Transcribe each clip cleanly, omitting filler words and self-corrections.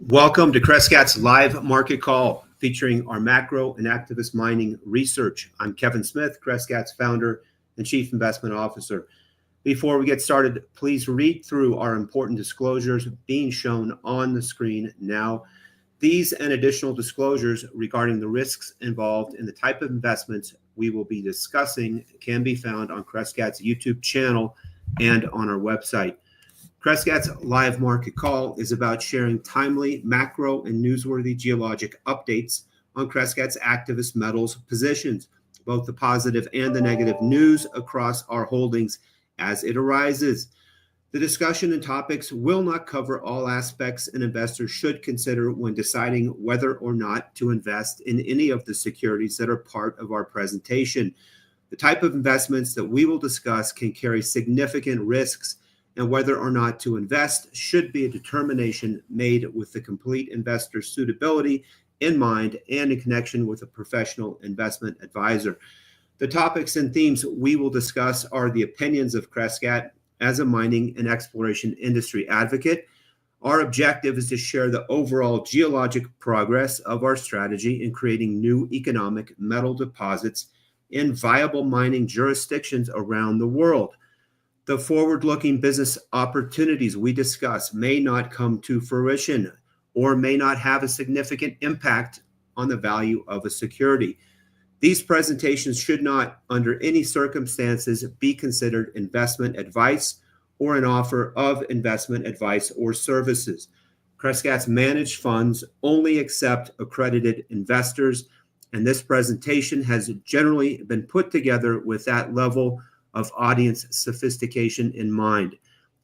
Welcome to Crescat's live market call featuring our macro and activist mining research. I'm Kevin Smith, Crescat's founder and chief investment officer. Before we get started, please read through our important disclosures being shown on the screen now. These and additional disclosures regarding the risks involved in the type of investments we will be discussing can be found on Crescat's YouTube channel and on our website. Crescat's live market call is about sharing timely macro and newsworthy geologic updates on Crescat's activist metals positions, both the positive and the negative news across our holdings as it arises. The discussion and topics will not cover all aspects an investor should consider when deciding whether or not to invest in any of the securities that are part of our presentation. The type of investments that we will discuss can carry significant risks, and whether or not to invest should be a determination made with the complete investor suitability in mind and in connection with a professional investment advisor. The topics and themes we will discuss are the opinions of Crescat as a mining and exploration industry advocate. Our objective is to share the overall geologic progress of our strategy in creating new economic metal deposits in viable mining jurisdictions around the world. The forward-looking business opportunities we discuss may not come to fruition or may not have a significant impact on the value of a security. These presentations should not, under any circumstances, be considered investment advice or an offer of investment advice or services. Crescat's managed funds only accept accredited investors, and this presentation has generally been put together with that level of audience sophistication in mind.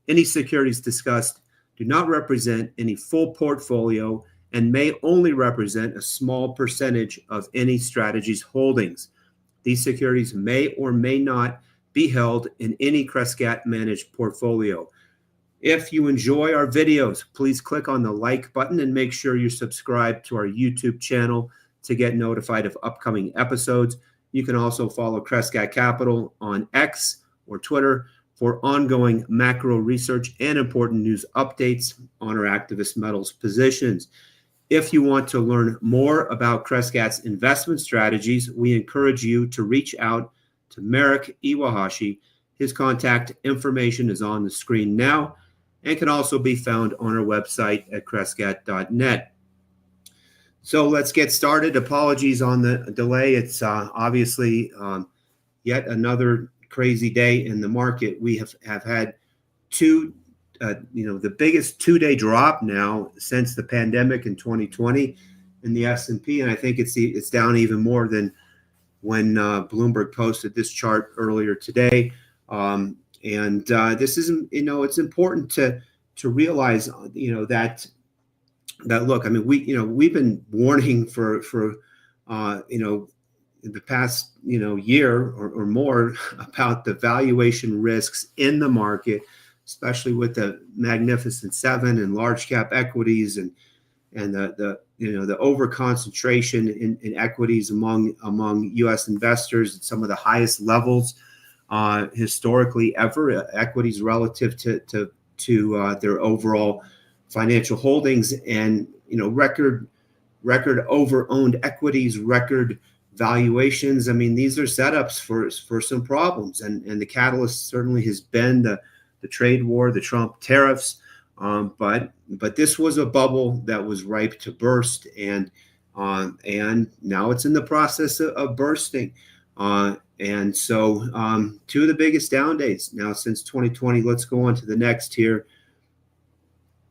Any securities discussed do not represent any full portfolio and may only represent a small percentage of any strategy's holdings. These securities may or may not be held in any Crescat managed portfolio. If you enjoy our videos, please click on the like button and make sure you subscribe to our YouTube channel to get notified of upcoming episodes. You can also follow Crescat Capital on X or Twitter for ongoing macro research and important news updates on our activist metals positions. If you want to learn more about Crescat's investment strategies, we encourage you to reach out to Merrick Iwahashi. His contact information is on the screen now and can also be found on our website at crescat.net. So let's get started. Apologies on the delay. It's obviously yet another crazy day in the market. We have had the biggest two-day drop now since the pandemic in 2020 in the S&P, and I think it's down even more than when Bloomberg posted this chart earlier today. This isn't, it's important to realize, that look, I mean, we've been warning for the past year or more about the valuation risks in the market, especially with the Magnificent Seven and large cap equities and the over concentration in equities among U.S. investors at some of the highest levels historically ever, equities relative to their overall financial holdings, and record over owned equities, record valuations. I mean, these are setups for some problems, and the catalyst certainly has been the trade war, the Trump tariffs, but this was a bubble that was ripe to burst, and now it's in the process of bursting. And so two of the biggest down days now since 2020. Let's go on to the next here.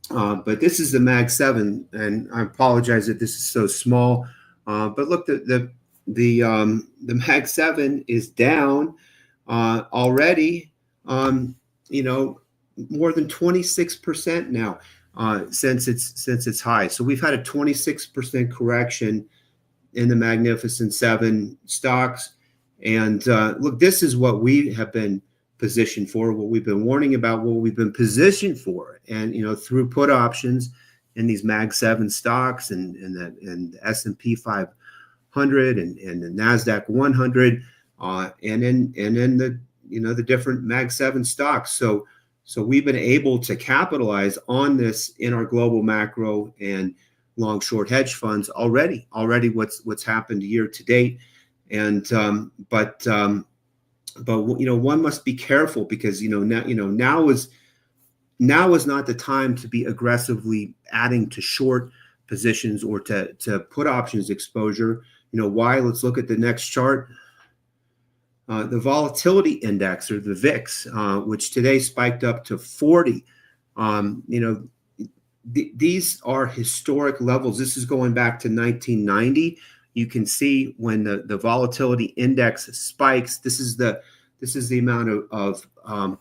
But this is the Mag 7, and I apologize that this is so small. But look, the Mag 7 is down already. More than 26% now since its high. So we've had a 26% correction in the Magnificent Seven stocks. And look, this is what we have been positioned for, what we've been warning about, what we've been positioned for. And, through put options in these Mag 7 stocks and the S&P 500 and the NASDAQ 100, and in the different Mag 7 stocks. So we've been able to capitalize on this in our global macro and long short hedge funds already. What's happened year to date, and but one must be careful, because now is not the time to be aggressively adding to short positions or to put options exposure. Why? Let's look at the next chart. The volatility index, or the VIX, which today spiked up to 40. These are historic levels. This is going back to 1990. You can see when the volatility index spikes, this is the amount of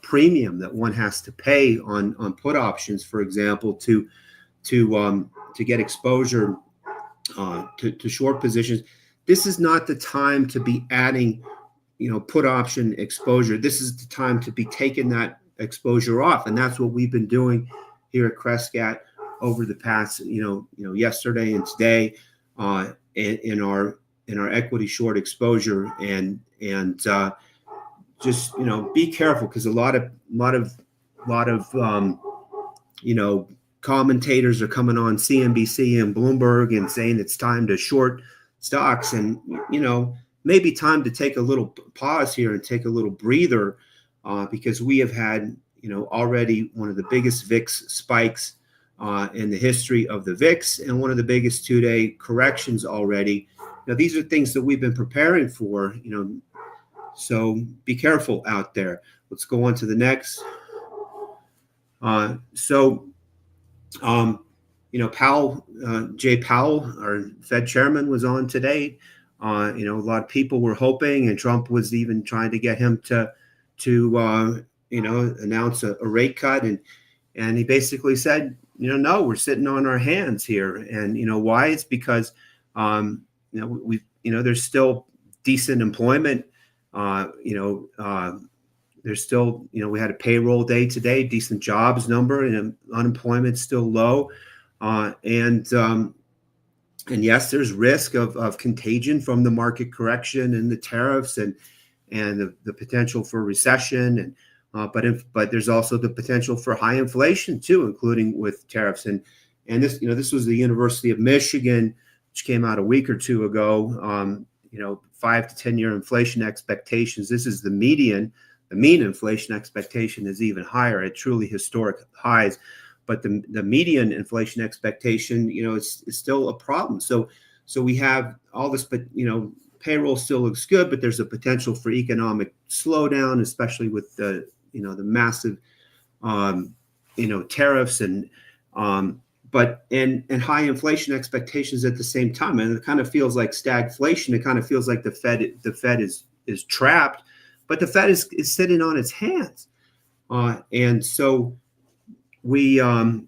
premium that one has to pay on put options, for example, to get exposure to short positions. This is not the time to be adding put option exposure. This is the time to be taking that exposure off, and that's what we've been doing here at Crescat over the past yesterday and today in our equity short exposure, and just be careful, because a lot of commentators are coming on CNBC and Bloomberg and saying it's time to short stocks, and maybe time to take a little pause here and take a little breather, because we have had already one of the biggest VIX spikes in the history of the VIX, and one of the biggest two-day corrections already. Now, these are things that we've been preparing for, so be careful out there. Let's go on to the next. Powell, Jay Powell, our Fed chairman, was on today. A lot of people were hoping, and Trump was even trying to get him to announce a rate cut, and he basically said, no, we're sitting on our hands here. And why? It's because there's still decent employment. There's still, we had a payroll day today, decent jobs number, and unemployment's still low. And yes, there's risk of contagion from the market correction and the tariffs and the potential for recession, and but there's also the potential for high inflation too, including with tariffs. And this was the University of Michigan, which came out a week or two ago. 5 to 10 year inflation expectations. This is the median. The mean inflation expectation is even higher at truly historic highs. But the median inflation expectation, is still a problem. So we have all this, but payroll still looks good, but there's a potential for economic slowdown, especially with the massive tariffs and high inflation expectations at the same time. And it kind of feels like stagflation. It kind of feels like the Fed is trapped, but the Fed is sitting on its hands, and so. These are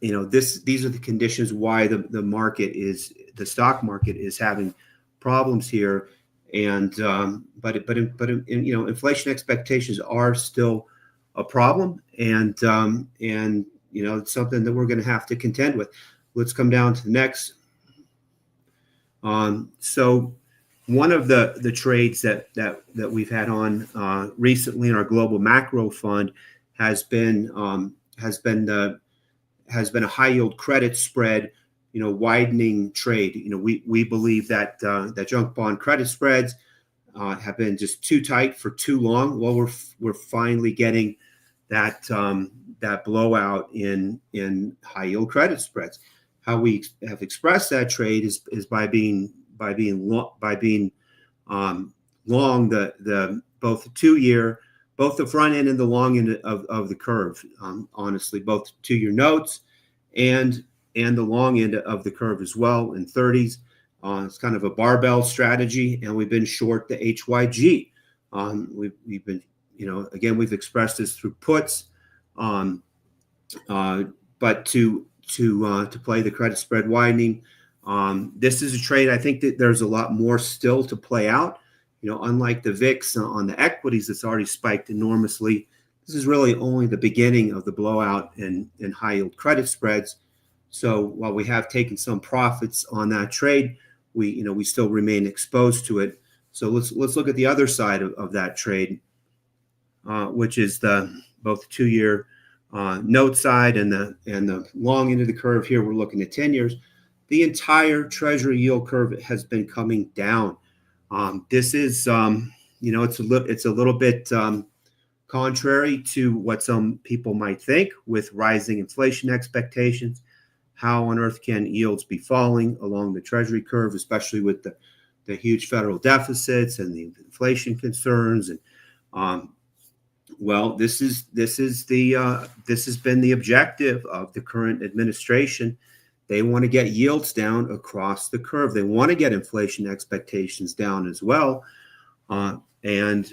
the conditions why the stock market is having problems here, and but inflation expectations are still a problem, and it's something that we're going to have to contend with. Let's come down to the next. So one of the trades that we've had on recently in our global macro fund has been a high yield credit spread, widening trade. We believe that that junk bond credit spreads have been just too tight for too long. Well, we're finally getting that blowout in high yield credit spreads. How we have expressed that trade is by being long the both the 2 year. Both the front end and the long end of the curve, honestly, both 2 year notes and the long end of the curve as well in 30s. It's kind of a barbell strategy, and we've been short the HYG. We've been, again, we've expressed this through puts, but to play the credit spread widening, this is a trade. I think that there's a lot more still to play out. Unlike the VIX on the equities that's already spiked enormously, this is really only the beginning of the blowout in high yield credit spreads. So while we have taken some profits on that trade, we still remain exposed to it. So let's look at the other side of that trade, which is both the 2-year note side and the long end of the curve. Here we're looking at 10 years. The entire Treasury yield curve has been coming down. This is it's a little bit contrary to what some people might think with rising inflation expectations. How on earth can yields be falling along the Treasury curve, especially with the huge federal deficits and the inflation concerns? And well, this has been the objective of the current administration. They want to get yields down across the curve. They want to get inflation expectations down as well. And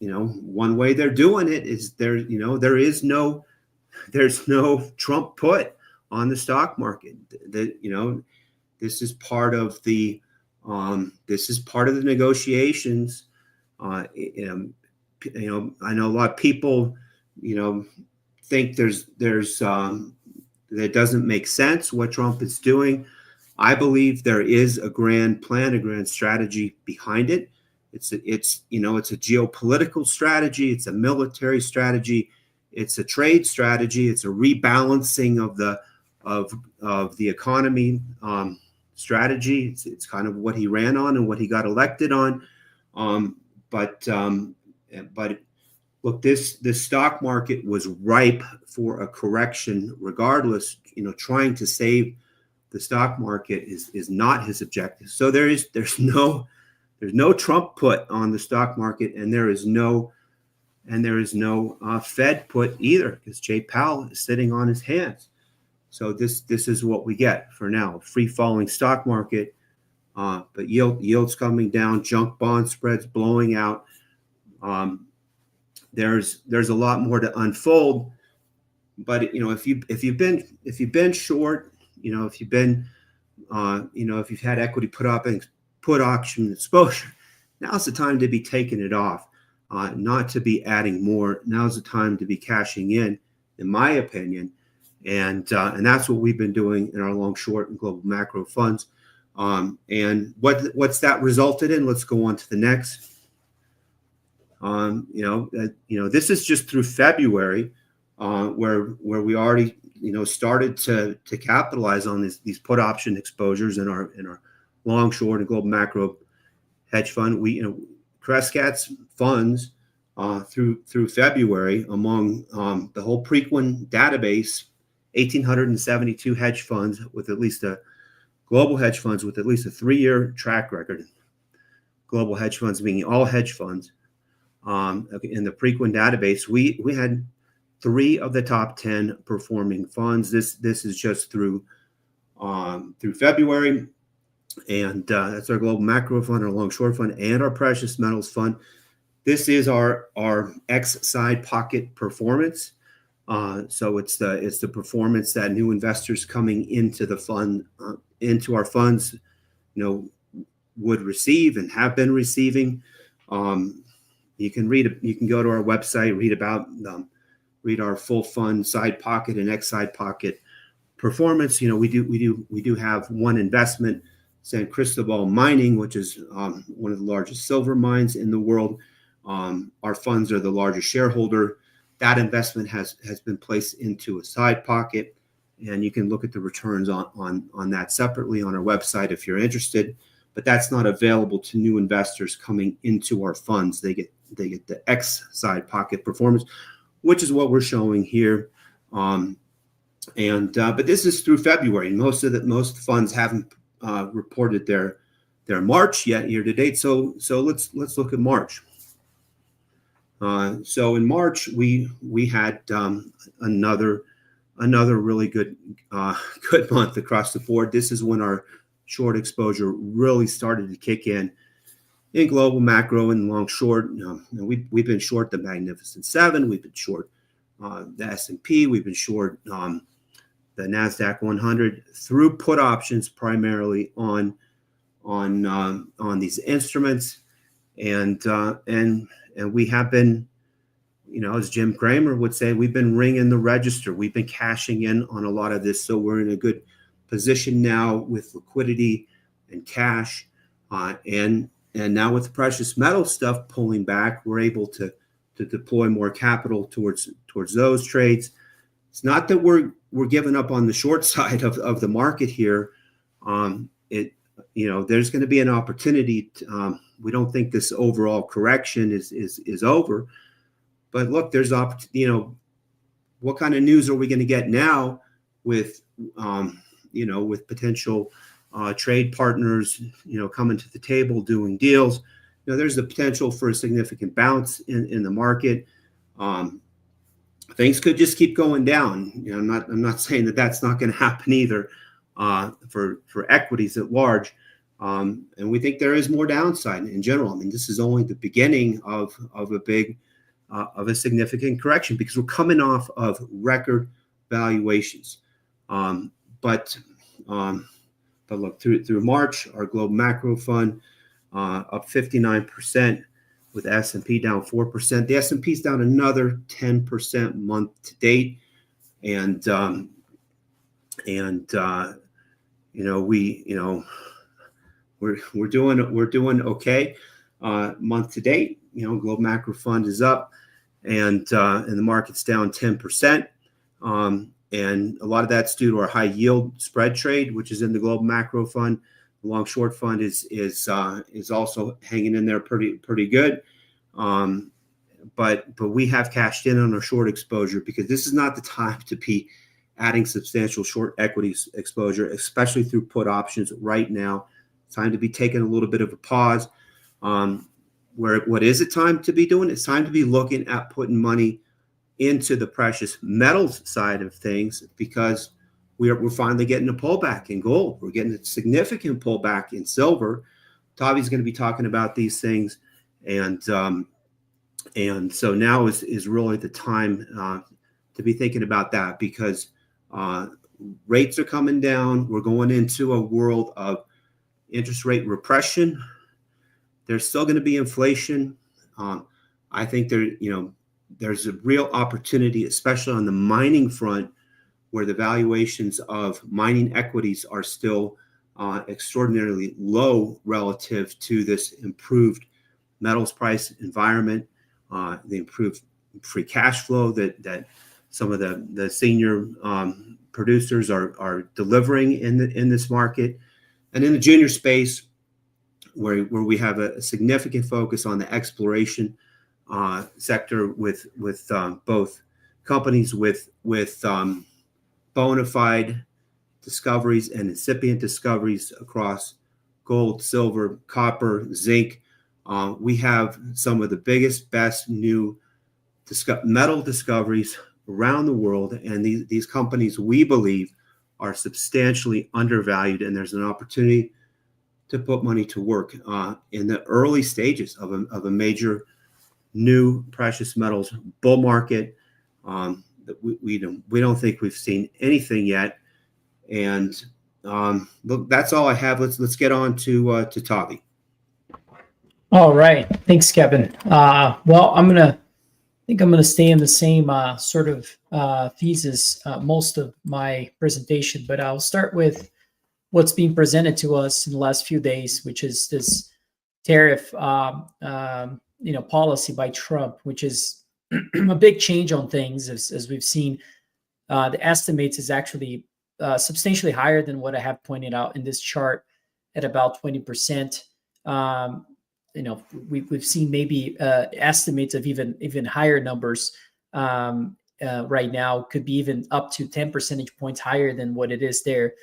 one way they're doing it is there's no Trump put on the stock market. This is part of the negotiations. I know a lot of people, think that doesn't make sense what Trump is doing. I believe there is a grand plan, a grand strategy behind it. It's a geopolitical strategy. It's a military strategy. It's a trade strategy. It's a rebalancing of the economy strategy. It's kind of what he ran on and what he got elected on. But look, this stock market was ripe for a correction. Regardless, trying to save the stock market is not his objective. So there's no Trump put on the stock market, and there is no Fed put either, because Jay Powell is sitting on his hands. So this is what we get for now: free falling stock market, but yields coming down, junk bond spreads blowing out. There's a lot more to unfold, but if you've been short, if you've had equity put option exposure, now's the time to be taking it off, not to be adding more. Now's the time to be cashing in my opinion, and that's what we've been doing in our long, short, and global macro funds. And what's that resulted in? Let's go on to the next. This is just through February, where we already started to capitalize on these put option exposures in our long, short, and global macro hedge fund. Crescat's funds through February, among the whole Preqin database, 1,872 hedge funds with at least global hedge funds with at least a 3-year track record. Global hedge funds meaning all hedge funds. In the Preqin database, we had 3 of the top 10 performing funds. This is just through February, and that's our global macro fund, our long short fund, and our precious metals fund. This is our X side pocket performance. So it's the performance that new investors coming into the fund, into our funds, would receive and have been receiving. You can go to our website, read our full fund side pocket and X side pocket performance. We do have one investment, San Cristobal Mining, which is one of the largest silver mines in the world. Our funds are the largest shareholder. That investment has been placed into a side pocket, and you can look at the returns on that separately on our website if you're interested. But that's not available to new investors coming into our funds. They get the X side pocket performance, which is what we're showing here. But this is through February. Most funds haven't reported their March yet, year to date. So let's look at March. So in March we had another really good month across the board. This is when our short exposure really started to kick in global macro and long short. We've been short the Magnificent Seven. We've been short the S&P. We've been short the NASDAQ 100 through put options, primarily on these instruments, and we have been, as Jim Cramer would say, we've been ringing the register. We've been cashing in on a lot of this, so we're in a good position now with liquidity and cash, and now with the precious metal stuff pulling back, we're able to deploy more capital towards those trades. It's not that we're giving up on the short side of the market here. There's going to be an opportunity. We don't think this overall correction is over, but look, there's what kind of news are we going to get now with with potential trade partners coming to the table doing deals? There's the potential for a significant bounce in the market. Things could just keep going down. I'm not saying that that's not going to happen either for equities at large. And we think there is more downside in general. I mean, this is only the beginning of a significant correction because we're coming off of record valuations. But look, through March, our global macro fund up 59%, with S&P down 4%. The S&P is down another 10% month to date, and we're doing okay month to date. Global macro fund is up, and the market's down 10%. And a lot of that's due to our high yield spread trade, which is in the global macro fund. The long short fund is also hanging in there pretty good. But we have cashed in on our short exposure because this is not the time to be adding substantial short equities exposure, especially through put options right now. It's time to be taking a little bit of a pause. What is it time to be doing? It's time to be looking at putting money into the precious metals side of things because we're finally getting a pullback in gold. We're getting a significant pullback in silver. Tavi's going to be talking about these things, and so now is really the time to be thinking about that because rates are coming down. We're going into a world of interest rate repression. There's still going to be inflation. I think there's a real opportunity, especially on the mining front, where the valuations of mining equities are still extraordinarily low relative to this improved metals price environment, the improved free cash flow that some of the senior producers are delivering in this market. And in the junior space, where we have a significant focus on the exploration sector with both companies with bona fide discoveries and incipient discoveries across gold, silver, copper, zinc. We have some of the biggest, best new metal discoveries around the world, and these companies, we believe, are substantially undervalued, and there's an opportunity to put money to work in the early stages of a major new precious metals bull market. We don't think we've seen anything yet, and look, that's all I have. Let's get on to Tavi. All right, thanks, Kevin. Well, I think I'm gonna stay in the same sort of thesis most of my presentation, but I'll start with what's being presented to us in the last few days, which is this tariff policy by Trump, which is a big change on things. As we've seen, the estimates is actually substantially higher than what I have pointed out in this chart at about 20%. We've seen maybe estimates of even higher numbers right now, could be even up to 10 percentage points higher than what it is there.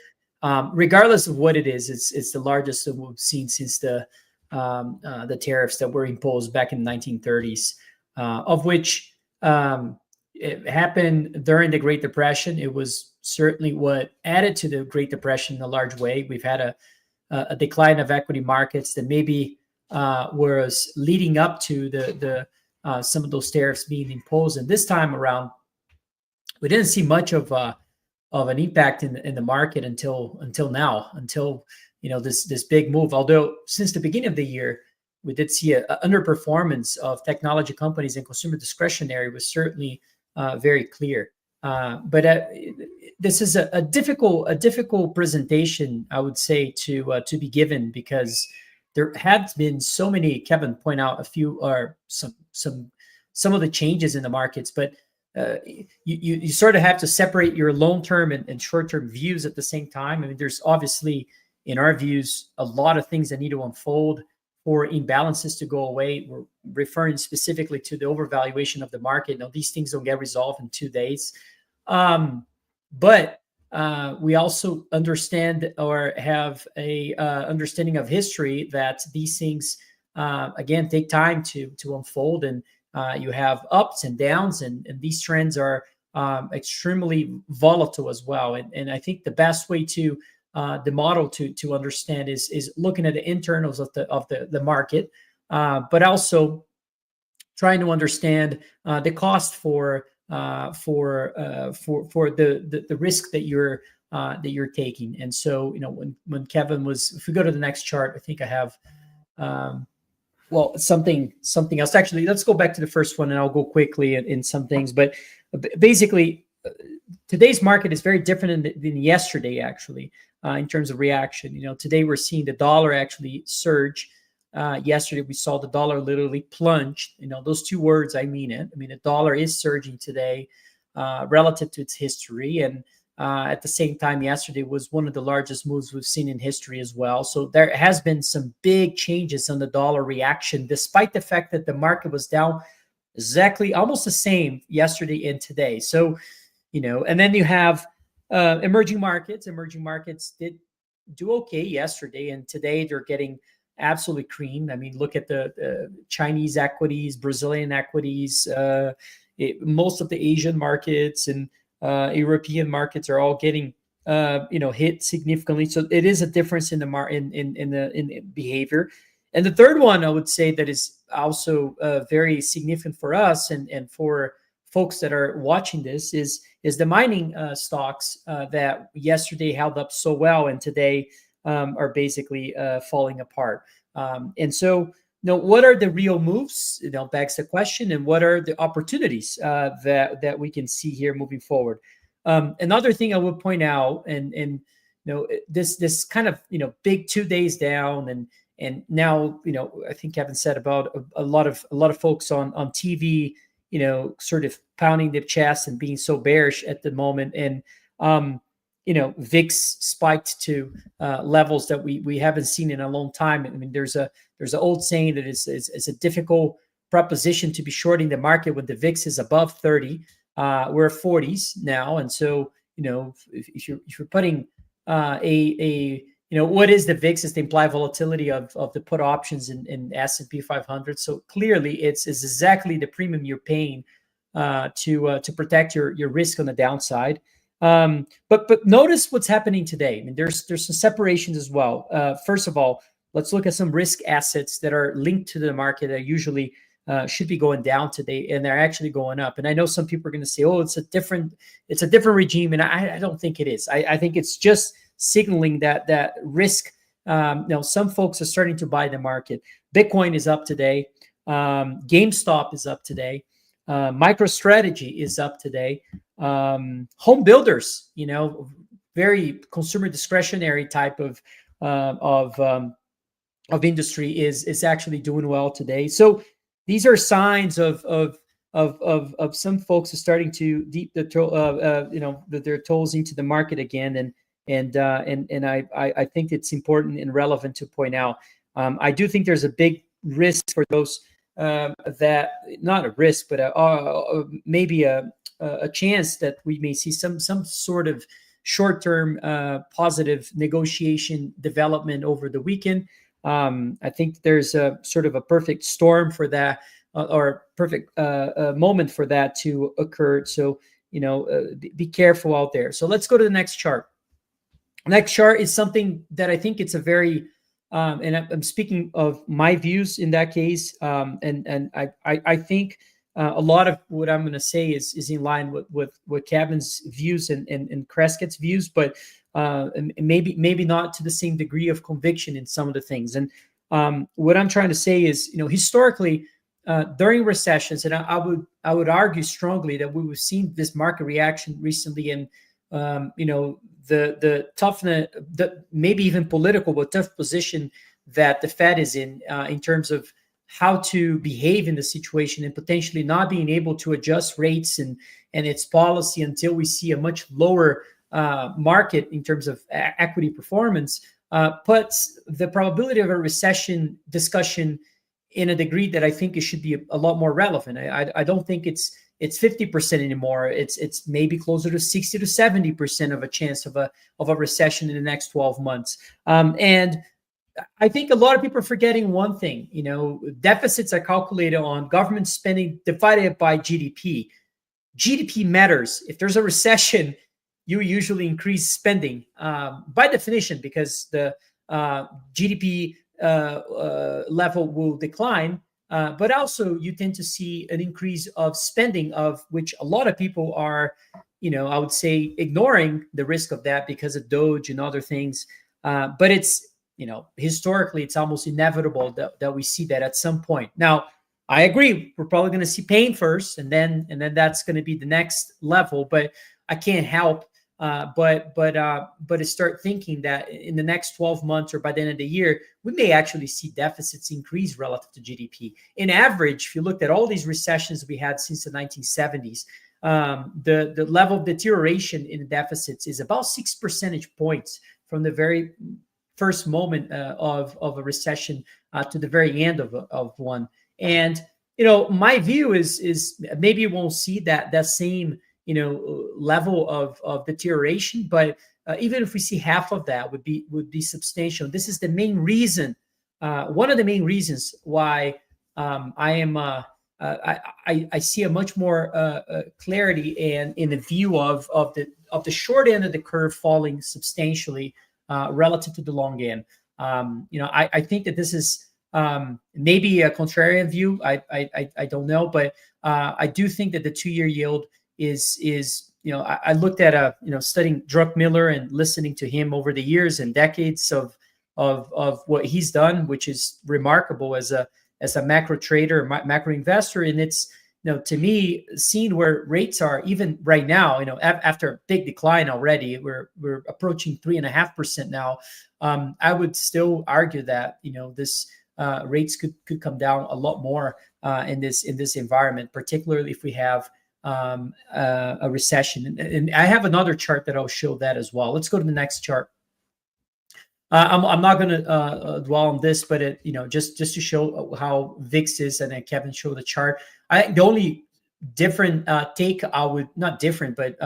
Regardless of what it is, it's the largest that we've seen since the tariffs that were imposed back in the 1930s, of which it happened during the Great Depression. It was certainly what added to the Great Depression in a large way. We've had a decline of equity markets that maybe was leading up to the some of those tariffs being imposed. And this time around, we didn't see much of an impact in the market until now, this big move. Although since the beginning of the year, we did see a underperformance of technology companies, and consumer discretionary was certainly very clear. But this is a difficult presentation, I would say, to be given, because there have been so many. Kevin point out a few or some of the changes in the markets, but you sort of have to separate your long-term and short-term views at the same time. I mean, there's obviously, in our views, a lot of things that need to unfold for imbalances to go away. We're referring specifically to the overvaluation of the market. Now, these things don't get resolved in 2 days. But we also understand or have a understanding of history that these things, again, take time to unfold. And you have ups and downs, and these trends are extremely volatile as well. And I think the best way to the model to understand is looking at the internals of the market, but also trying to understand the cost for the risk that you're taking. And so, when Kevin was, if we go to the next chart, I think I have something else. Actually, let's go back to the first one, and I'll go quickly in some things. But basically, today's market is very different than yesterday, actually, in terms of reaction. Today we're seeing the dollar actually surge. Yesterday we saw the dollar literally plunge. Those two words, I mean it. I mean, the dollar is surging today relative to its history. And at the same time, yesterday was one of the largest moves we've seen in history as well. So there has been some big changes on the dollar reaction, despite the fact that the market was down exactly almost the same yesterday and today. So, and then you have emerging markets. Emerging markets did do okay yesterday, and today they're getting absolutely creamed. I mean, look at the Chinese equities, Brazilian equities, most of the Asian markets and European markets are all getting hit significantly. So it is a difference in the behavior. And the third one I would say that is also very significant for us and for folks that are watching this is the mining stocks that yesterday held up so well and today are basically falling apart. And so, what are the real moves? Begs the question, and what are the opportunities that we can see here moving forward? Another thing I would point out, and this kind of big 2 days down, and now I think Kevin said about a lot of folks on TV, sort of pounding their chest and being so bearish at the moment, and VIX spiked to levels that we haven't seen in a long time. I mean, there's an old saying that it's a difficult proposition to be shorting the market when the VIX is above 30. We're 40s now, and so if you're putting what is the VIX? Is the implied volatility of the put options in S&P 500. So clearly, it's exactly the premium you're paying to protect your risk on the downside. But notice what's happening today. I mean, there's some separations as well. First of all, let's look at some risk assets that are linked to the market that usually should be going down today, and they're actually going up. And I know some people are going to say, "Oh, it's a different regime," and I don't think it is. I think it's just signaling that risk. Some folks are starting to buy the market. Bitcoin is up today. GameStop is up today. MicroStrategy is up today. Home builders, very consumer discretionary type of industry is actually doing well today. So these are signs of some folks are starting to deep their toes into the market again, and I think it's important and relevant to point out. I do think there's a big risk for those that, not a risk, but maybe a chance that we may see some sort of short-term positive negotiation development over the weekend. I think there's a sort of a perfect storm for that, or perfect moment for that to occur. So, be careful out there. So let's go to the next chart. Next chart is something that I think it's a very, and I'm speaking of my views in that case. And I think a lot of what I'm going to say is in line with Kevin's views and Crescat's views, but maybe not to the same degree of conviction in some of the things. And what I'm trying to say is, historically, during recessions, and I would argue strongly that we've seen this market reaction recently, and the toughness, maybe even political, but tough position that the Fed is in terms of how to behave in the situation, and potentially not being able to adjust rates and its policy until we see a much lower market in terms of equity performance, puts the probability of a recession discussion in a degree that I think it should be a lot more relevant. I don't think it's 50% anymore. It's maybe closer to 60 to 70% of a chance of a recession in the next 12 months. And I think a lot of people are forgetting one thing. Deficits are calculated on government spending divided by GDP. GDP matters. If there's a recession, you usually increase spending by definition, because the GDP level will decline. But also you tend to see an increase of spending, of which a lot of people are, I would say, ignoring the risk of that because of Doge and other things. But it's, historically, it's almost inevitable that we see that at some point. Now, I agree, we're probably going to see pain first, and then that's going to be the next level. But I can't help but start thinking that in the next 12 months or by the end of the year, we may actually see deficits increase relative to GDP. In average, if you looked at all these recessions we had since the 1970s, the level of deterioration in deficits is about 6 percentage points from the very first moment of a recession to the very end of one. And my view is maybe you won't see that same level of deterioration, but even if we see half of that, would be substantial. This is the main reason, one of the main reasons why I see a much more clarity and in the view of the short end of the curve falling substantially relative to the long end. I think that this is maybe a contrarian view. I don't know, but I do think that the 2-year yield is I looked at studying Druckenmiller and listening to him over the years and decades of what he's done, which is remarkable as a macro trader, macro investor. And it's, to me, seeing where rates are even right now, after a big decline already, we're approaching 3.5% now. I would still argue that this rates could come down a lot more in this environment, particularly if we have a recession. And I have another chart that I'll show that as well. Let's go to the next chart. I'm not going to dwell on this, but just to show how VIX is, and then Kevin showed the chart. The only different take I would, not different, but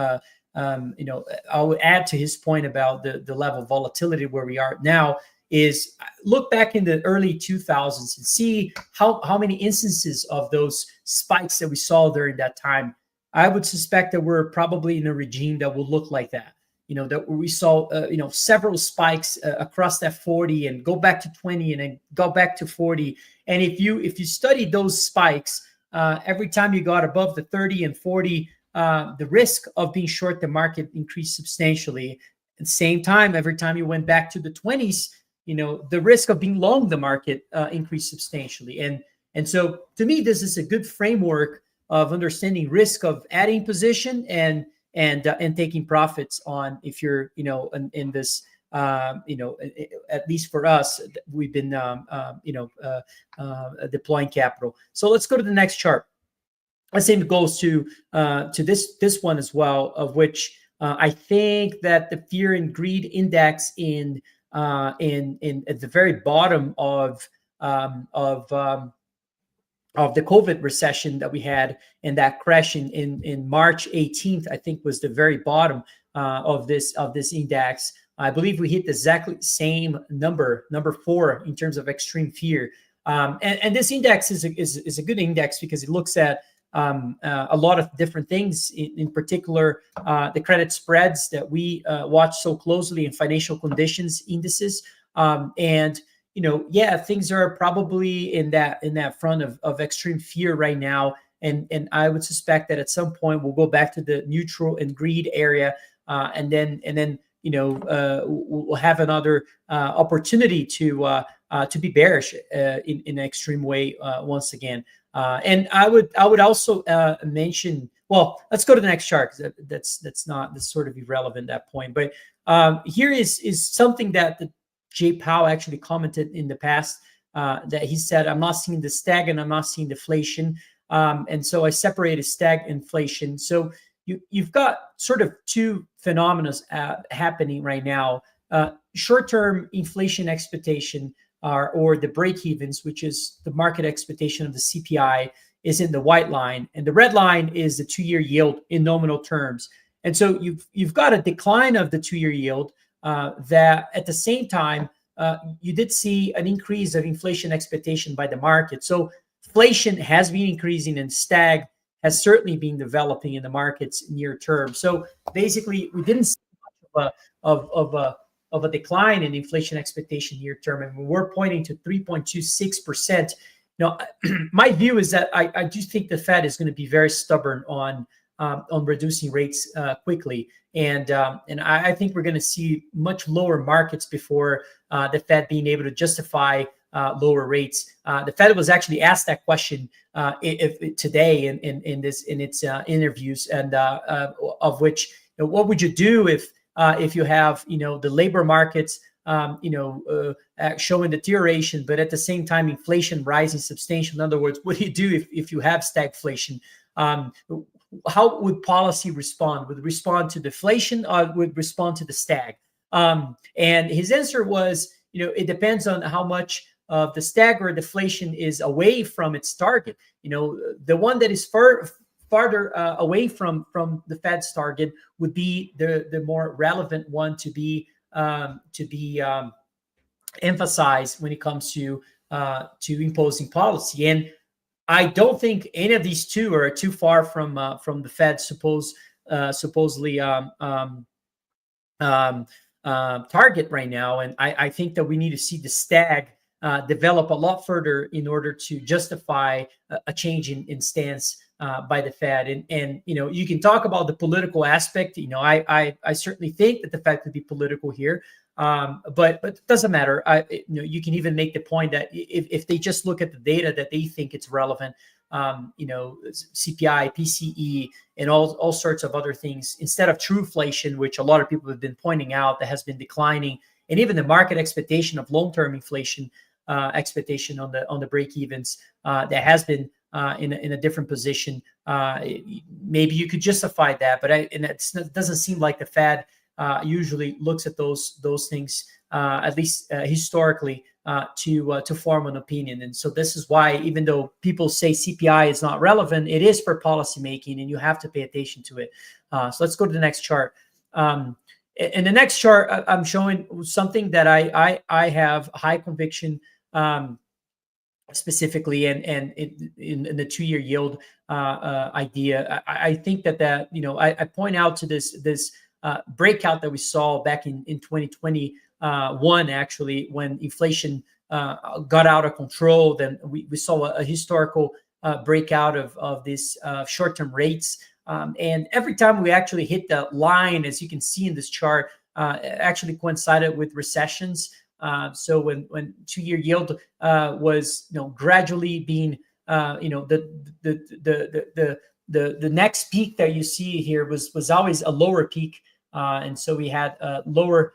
I would add to his point about the level of volatility where we are now is look back in the early 2000s and see how many instances of those spikes that we saw during that time. I would suspect that we're probably in a regime that will look like that. That we saw, several spikes across that 40 and go back to 20 and then go back to 40. And if you study those spikes, every time you got above the 30 and 40, the risk of being short the market increased substantially. At the same time, every time you went back to the 20s, the risk of being long the market increased substantially. And so to me, this is a good framework of understanding risk of adding position and taking profits on, if you're, in this, at least for us, we've been, deploying capital. So let's go to the next chart. The same goes to this one as well, of which I think that the fear and greed index in at the very bottom of the COVID recession that we had, and that crash in March 18th, I think, was the very bottom of this index. I believe we hit the exactly same number 4 in terms of extreme fear. And this index is a good index because it looks at a lot of different things, in particular the credit spreads that we watch so closely, and financial conditions indices. And things are probably in that front of extreme fear right now. And I would suspect that at some point we'll go back to the neutral and greed area, and then we'll have another opportunity to be bearish in an extreme way once again. And I would also mention. Well, let's go to the next chart, because that's sort of irrelevant at that point. But here is something that Jay Powell actually commented in the past that he said, I'm not seeing the stag and I'm not seeing deflation. And so I separated stag inflation. So you've got sort of two phenomena happening right now. Short-term inflation expectation or the break-evens, which is the market expectation of the CPI, is in the white line, and the red line is the 2-year yield in nominal terms. And so you've got a decline of the 2-year yield that at the same time you did see an increase of inflation expectation by the market. So inflation has been increasing, and stag has certainly been developing in the markets near term. So basically, we didn't see much of a decline in inflation expectation near term, and we're pointing to 3.26%. Now, my view is that I do think the Fed is going to be very stubborn on reducing rates quickly, and I think we're going to see much lower markets before the Fed being able to justify lower rates. The Fed was actually asked that question today in its interviews, and of which, what would you do if you have the labor markets showing deterioration, but at the same time inflation rising substantially? In other words, what do you do if you have stagflation? How would policy respond? Would it respond to deflation or would respond to the stag? And his answer was, it depends on how much of the stag or deflation is away from its target. The one that is farther away from the Fed's target would be the more relevant one to be emphasized when it comes to imposing policy. And I don't think any of these two are too far from the Fed supposedly target right now. And I think that we need to see the stag develop a lot further in order to justify a change in stance by the Fed. And you can talk about the political aspect. I certainly think that the Fed could be political here, but it doesn't matter. You can even make the point that if they just look at the data that they think it's relevant, CPI, PCE, and all sorts of other things, instead of true inflation, which a lot of people have been pointing out that has been declining, and even the market expectation of long-term inflation expectation on the break-evens that has been in a different position. Maybe you could justify that, but it doesn't seem like the Fed usually looks at those things, at least historically, to form an opinion. And so this is why, even though people say CPI is not relevant, it is for policymaking, and you have to pay attention to it. So let's go to the next chart. In the next chart, I'm showing something that I have high conviction, specifically, and in the 2-year yield idea. I think that I point out to this breakout that we saw back in 2021, actually, when inflation got out of control. Then we saw a historical breakout of these short-term rates. And every time we actually hit the line, as you can see in this chart, actually coincided with recessions. So when 2-year yield was gradually being the next peak that you see here was always a lower peak, and so we had lower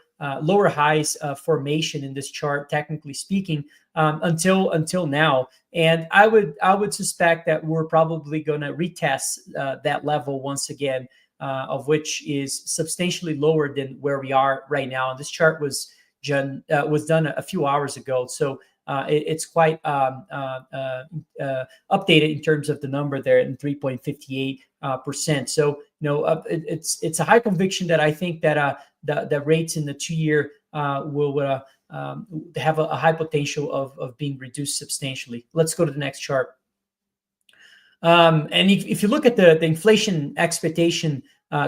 highs formation in this chart, technically speaking, until now. And I would suspect that we're probably going to retest that level once again, of which is substantially lower than where we are right now. And this chart was done a few hours ago, so it's quite updated in terms of the number there in 3.58%. So it's a high conviction that I think that the rates in the 2-year will have a high potential of being reduced substantially. Let's go to the next chart. And if you look at the inflation expectation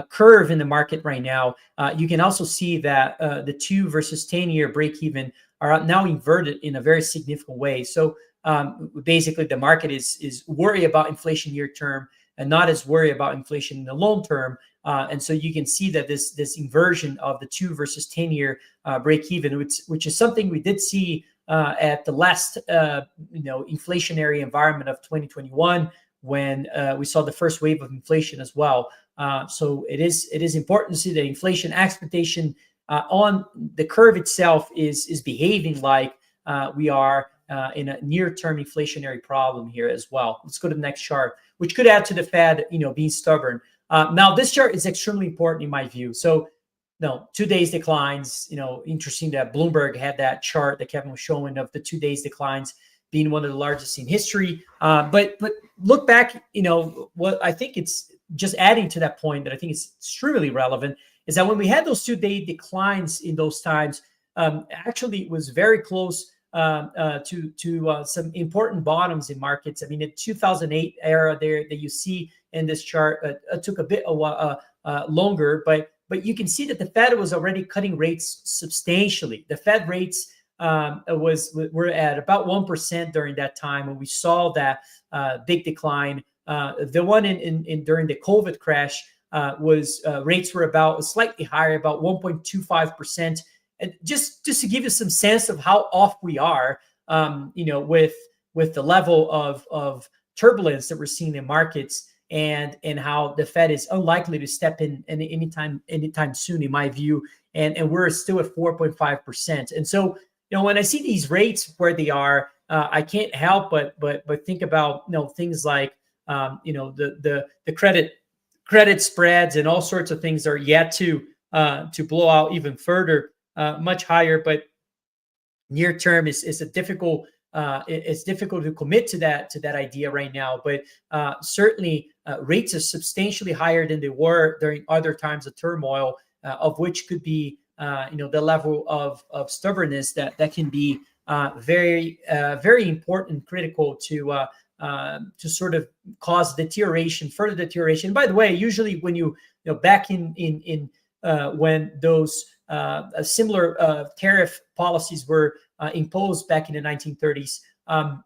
curve in the market right now, you can also see that the 2 versus 10-year break-even are now inverted in a very significant way. So basically, the market is worried about inflation near term and not as worried about inflation in the long term. And so you can see that this inversion of the 2 versus 10-year break-even, which is something we did see at the last inflationary environment of 2021, when we saw the first wave of inflation as well. So it is important to see the inflation expectation on the curve itself is behaving like we are in a near-term inflationary problem here as well. Let's go to the next chart, which could add to the Fed, being stubborn. Now, this chart is extremely important in my view. So, 2 days declines. Interesting that Bloomberg had that chart that Kevin was showing of the 2 days declines being one of the largest in history. But look back, what I think it's just adding to that point that I think is extremely relevant is that when we had those 2 day declines in those times, actually it was very close to some important bottoms in markets. I mean, the 2008 era there that you see in this chart took a bit longer, but you can see that the Fed was already cutting rates substantially. The Fed rates were at about 1% during that time when we saw that big decline. The one in during the COVID crash was rates were about slightly higher, about 1.25%. And just to give you some sense of how off we are, with the level of turbulence that we're seeing in markets, and how the Fed is unlikely to step in anytime soon, in my view, and we're still at 4.5%. And so, when I see these rates where they are, I can't help but think about things like the credit spreads and all sorts of things are yet to blow out even further, much higher. But near term is a difficult. It's difficult to commit to that idea right now, but certainly rates are substantially higher than they were during other times of turmoil, of which could be the level of stubbornness that can be very important, critical to sort of cause further deterioration. By the way, usually when back in when those similar tariff policies were imposed back in the 1930s,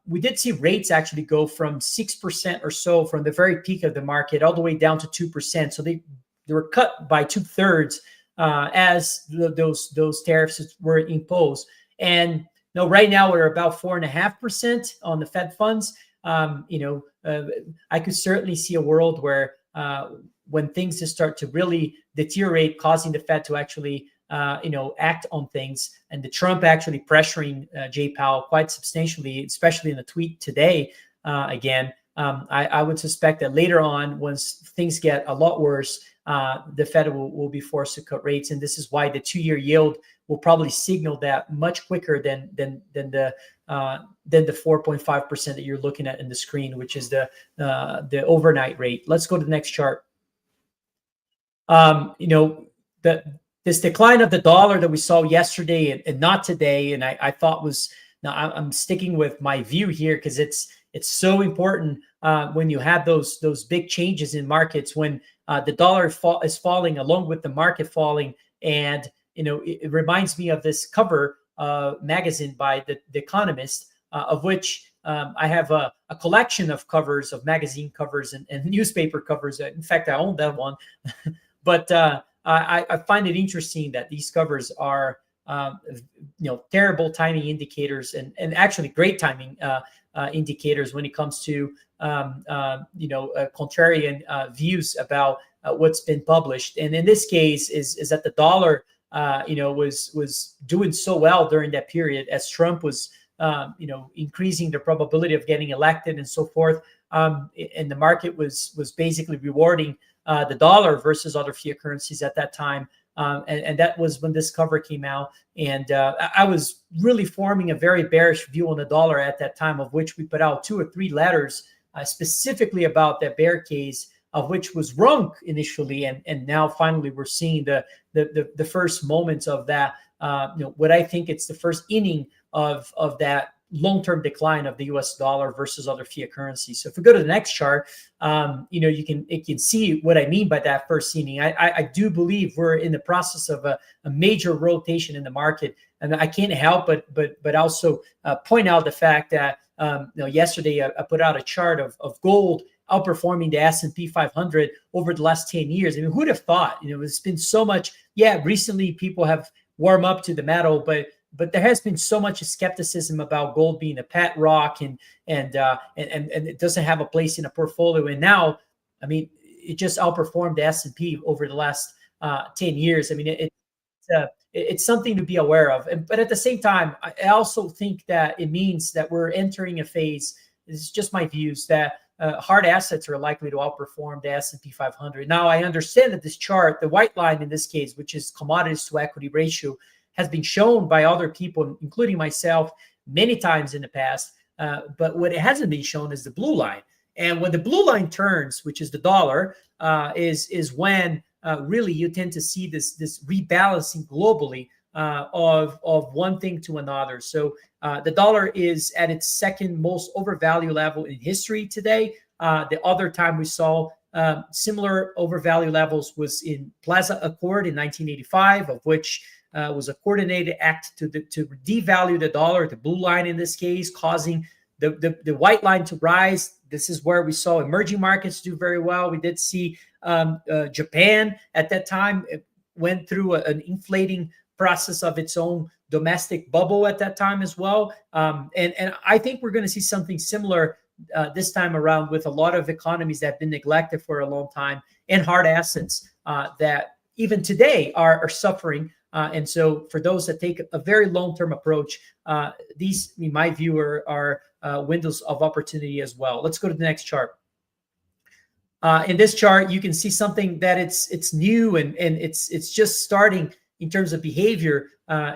we did see rates actually go from 6% or so from the very peak of the market all the way down to 2%. So they were cut by 2/3 as those tariffs were imposed. And right now we're about 4.5% on the Fed funds. I could certainly see a world where when things just start to really deteriorate, causing the Fed to actually act on things, and the Trump actually pressuring Jay Powell quite substantially, especially in a tweet today. I would suspect that later on, once things get a lot worse, the Fed will be forced to cut rates, and this is why the 2-year yield will probably signal that much quicker than the 4.5% that you're looking at in the screen, which is the overnight rate. Let's go to the next chart. This decline of the dollar that we saw yesterday and not today, and I thought was, now I'm sticking with my view here because it's so important when you have those big changes in markets, when the dollar is falling along with the market falling. And it reminds me of this cover magazine by the Economist, of which I have a collection of covers, of magazine covers and newspaper covers. In fact, I own that one. But I find it interesting that these covers are, terrible timing indicators and actually great timing indicators when it comes to, contrarian views about what's been published. And in this case is that the dollar, was doing so well during that period as Trump was, increasing the probability of getting elected and so forth. And the market was basically rewarding the dollar versus other fiat currencies at that time. And that was when this cover came out. And I was really forming a very bearish view on the dollar at that time, of which we put out 2 or 3 letters specifically about that bear case, of which was wrong initially. And now finally we're seeing the first moments of that, what I think it's the first inning of that long-term decline of the US dollar versus other fiat currencies. So if we go to the next chart, you can see what I mean by that first inning. I do believe we're in the process of a major rotation in the market. And I can't help but also point out the fact that yesterday I put out a chart of gold outperforming the S&P 500 over the last 10 years. I mean, who'd have thought? It's been so much. Yeah, recently people have warmed up to the metal, but there has been so much skepticism about gold being a pet rock and it doesn't have a place in a portfolio. And now, I mean, it just outperformed the S&P over the last 10 years. I mean, it's something to be aware of. But at the same time, I also think that it means that we're entering a phase. This is just my views, that hard assets are likely to outperform the S&P 500. Now, I understand that this chart, the white line in this case, which is commodities to equity ratio, has been shown by other people, including myself, many times in the past. But what it hasn't been shown is the blue line. And when the blue line turns, which is the dollar, is when really you tend to see this rebalancing globally of one thing to another. So the dollar is at its second most overvalued level in history today. The other time we saw similar overvalue levels was in Plaza Accord in 1985, of which was a coordinated act to devalue the dollar, the blue line in this case, causing the white line to rise. This is where we saw emerging markets do very well. We did see Japan at that time. It went through an inflating process of its own domestic bubble at that time as well. And I think we're going to see something similar this time around with a lot of economies that have been neglected for a long time and hard assets that even today are suffering. And so for those that take a very long-term approach, these, in my view, are windows of opportunity as well. Let's go to the next chart. In this chart, you can see something that it's new and it's just starting in terms of behavior.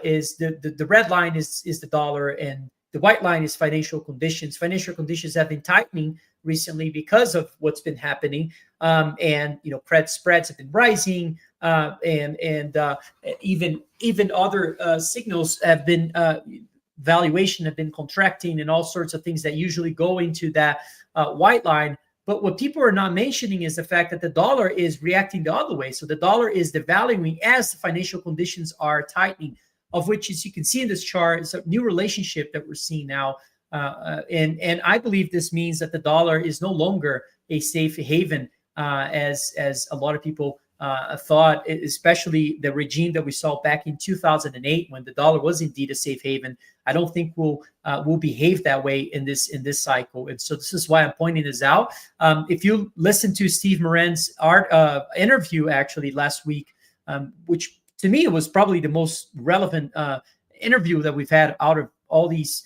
Is the red line is the dollar, and the white line is financial conditions. Financial conditions have been tightening recently because of what's been happening, and credit spreads have been rising, and even other signals have been valuation have been contracting, and all sorts of things that usually go into that white line. But what people are not mentioning is the fact that the dollar is reacting the other way. So the dollar is devaluing as the financial conditions are tightening, of which, as you can see in this chart, is a new relationship that we're seeing now. And I believe this means that the dollar is no longer a safe haven, as a lot of people thought, especially the regime that we saw back in 2008 when the dollar was indeed a safe haven. I don't think we'll behave that way in this cycle. And so this is why I'm pointing this out. If you listen to Steve Moran's interview actually last week, which to me was probably the most relevant interview that we've had out of all these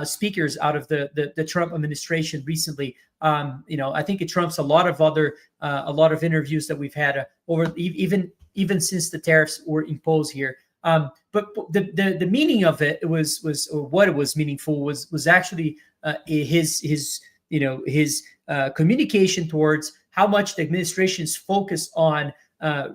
speakers out of the Trump administration recently. I think it trumps a lot of interviews that we've had over even since the tariffs were imposed here. But the meaning of it was or what it was meaningful was actually his communication towards how much the administration is focused on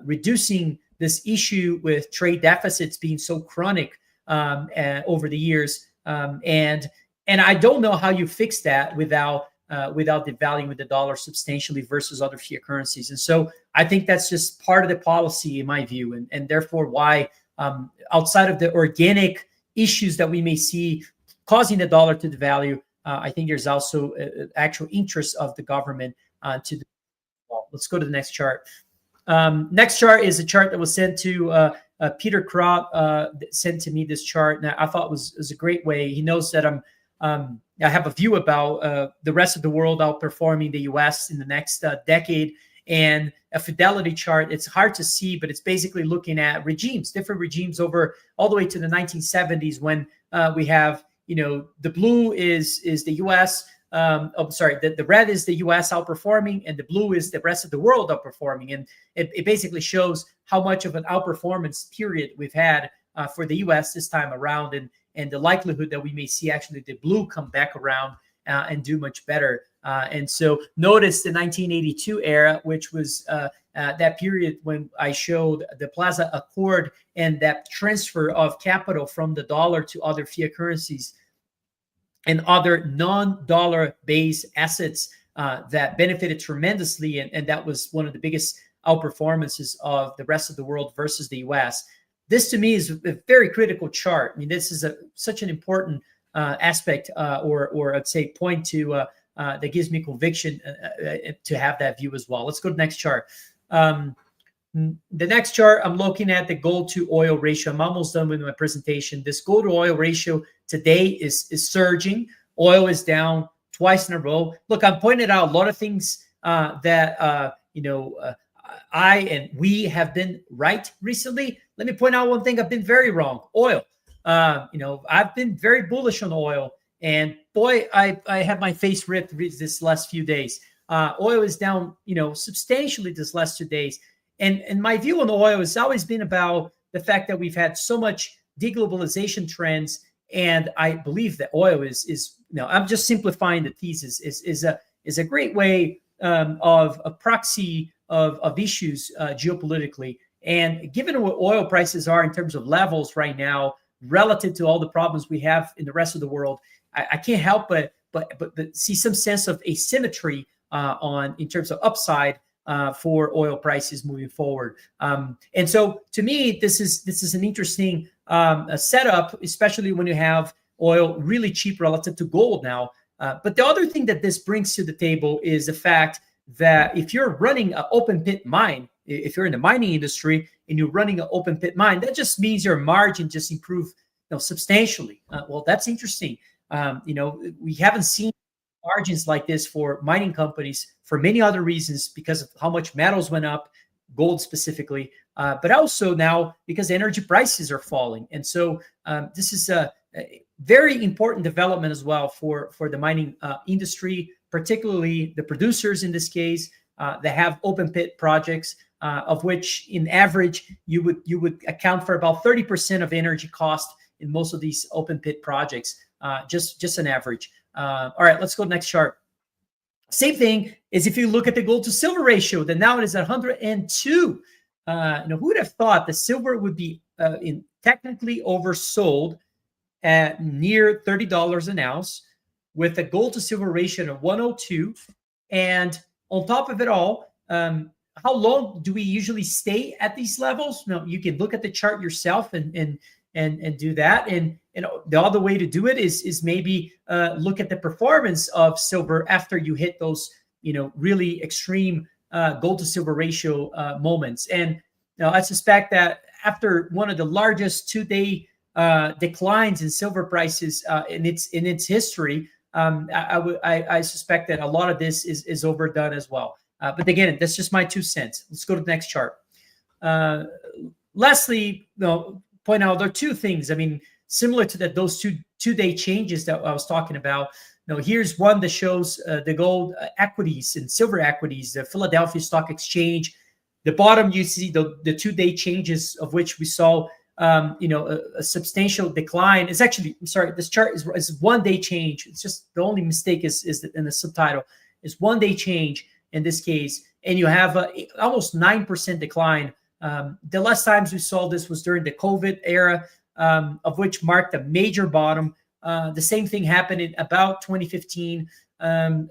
reducing this issue with trade deficits being so chronic over the years. And I don't know how you fix that without devaluing the dollar substantially versus other fiat currencies. And so I think that's just part of the policy in my view, and therefore why outside of the organic issues that we may see causing the dollar to devalue, I think there's also actual interest of the government to do well. Let's go to the next chart. Next chart is a chart that was sent to Peter Kraut, sent to me this chart, and I thought was a great way. He knows that I have a view about the rest of the world outperforming the U.S. in the next decade, and a fidelity chart. It's hard to see, but it's basically looking at different regimes over all the way to the 1970s when we have, the blue is the U.S. The red is the U.S. outperforming, and the blue is the rest of the world outperforming. And it basically shows how much of an outperformance period we've had for the U.S. this time around, and the likelihood that we may see actually the blue come back around and do much better. And so notice the 1982 era, which was that period when I showed the Plaza Accord and that transfer of capital from the dollar to other fiat currencies and other non-dollar based assets that benefited tremendously. And that was one of the biggest outperformances of the rest of the world versus the US. This to me is a very critical chart. I mean, this is such an important aspect or I'd say point to that gives me conviction to have that view as well. Let's go to the next chart. The next chart, I'm looking at the gold to oil ratio. I'm almost done with my presentation. This gold to oil ratio today is surging. Oil is down twice in a row. Look, I'm pointing out a lot of things that we have been right recently. Let me point out one thing I've been very wrong. Oil. I've been very bullish on oil, and boy, I have my face ripped this last few days. Oil is down, substantially this last 2 days. And my view on oil has always been about the fact that we've had so much deglobalization trends. And I believe that oil is I'm just simplifying the thesis, is a great way of a proxy of issues geopolitically. And given what oil prices are in terms of levels right now, relative to all the problems we have in the rest of the world, I can't help but see some sense of asymmetry in terms of upside for oil prices moving forward. And so, to me, this is an interesting setup, especially when you have oil really cheap relative to gold now. But the other thing that this brings to the table is the fact that if you're running an open pit mine, if you're in the mining industry and you're running an open pit mine, that just means your margin just improved substantially. Well, that's interesting. We haven't seen margins like this for mining companies for many other reasons, because of how much metals went up, gold specifically, but also now because energy prices are falling. And so this is a very important development as well for the mining industry, particularly the producers in this case that have open pit projects, of which in average you would account for about 30% of energy cost in most of these open pit projects, just an average. All right, let's go to the next chart. Same thing is if you look at the gold to silver ratio, then now it is at 102. Who would have thought that silver would be technically oversold at near $30 an ounce, with a gold to silver ratio of 102? And on top of it all, how long do we usually stay at these levels? Now, you can look at the chart yourself and do that. And the other way to do it is maybe look at the performance of silver after you hit those really extreme gold to silver ratio moments. And I suspect that after one of the largest 2-day declines in silver prices in its history, I suspect that a lot of this is overdone as well. But again, that's just my 2 cents. Let's go to the next chart. Lastly, point out there are 2 things. I mean, similar to those two-day changes that I was talking about. Here's one that shows the gold equities and silver equities, the Philadelphia Stock Exchange. The bottom, you see the 2-day changes, of which we saw a substantial decline. It's actually, I'm sorry, this chart is 1-day change. It's just the only mistake is in the subtitle. It's 1-day change in this case, and you have almost 9% decline. The last times we saw this was during the COVID era, of which marked a major bottom. The same thing happened in about 2015.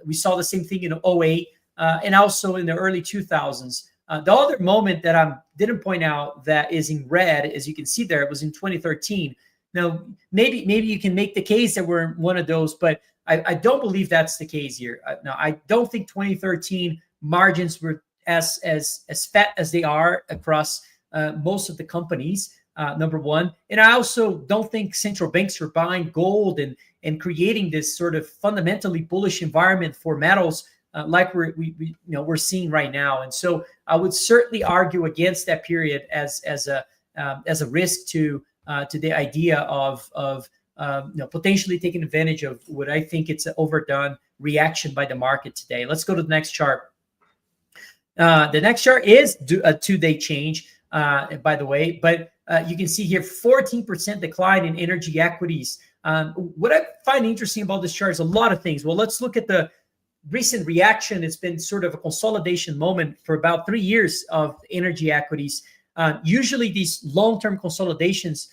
We saw the same thing in 2008 and also in the early 2000s. The other moment that I didn't point out that is in red, as you can see there, it was in 2013. Now, maybe you can make the case that we're in one of those, but I don't believe that's the case here. Now, I don't think 2013 margins were as fat as they are across most of the companies, number one. And I also don't think central banks are buying gold and creating this sort of fundamentally bullish environment for metals like we're seeing right now. And so I would certainly argue against that period as a risk to the idea of potentially taking advantage of what I think it's an overdone reaction by the market today. Let's go to the next chart. The next chart is a 2-day change, by the way, but you can see here 14% decline in energy equities. What I find interesting about this chart is a lot of things. Well, let's look at the recent reaction. It's been sort of a consolidation moment for about 3 years of energy equities. Usually these long-term consolidations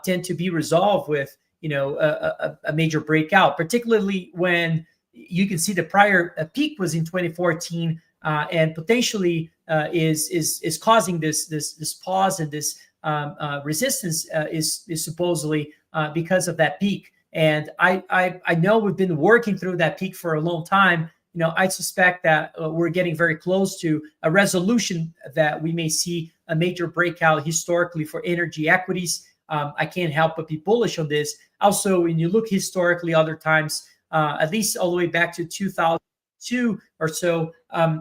tend to be resolved with a major breakout, particularly when you can see the prior peak was in 2014 and potentially is causing this pause and this resistance is supposedly because of that peak. And I know we've been working through that peak for a long time. I suspect that we're getting very close to a resolution that we may see a major breakout historically for energy equities. I can't help but be bullish on this. Also, when you look historically, other times, at least all the way back to 2000, 2022 or so,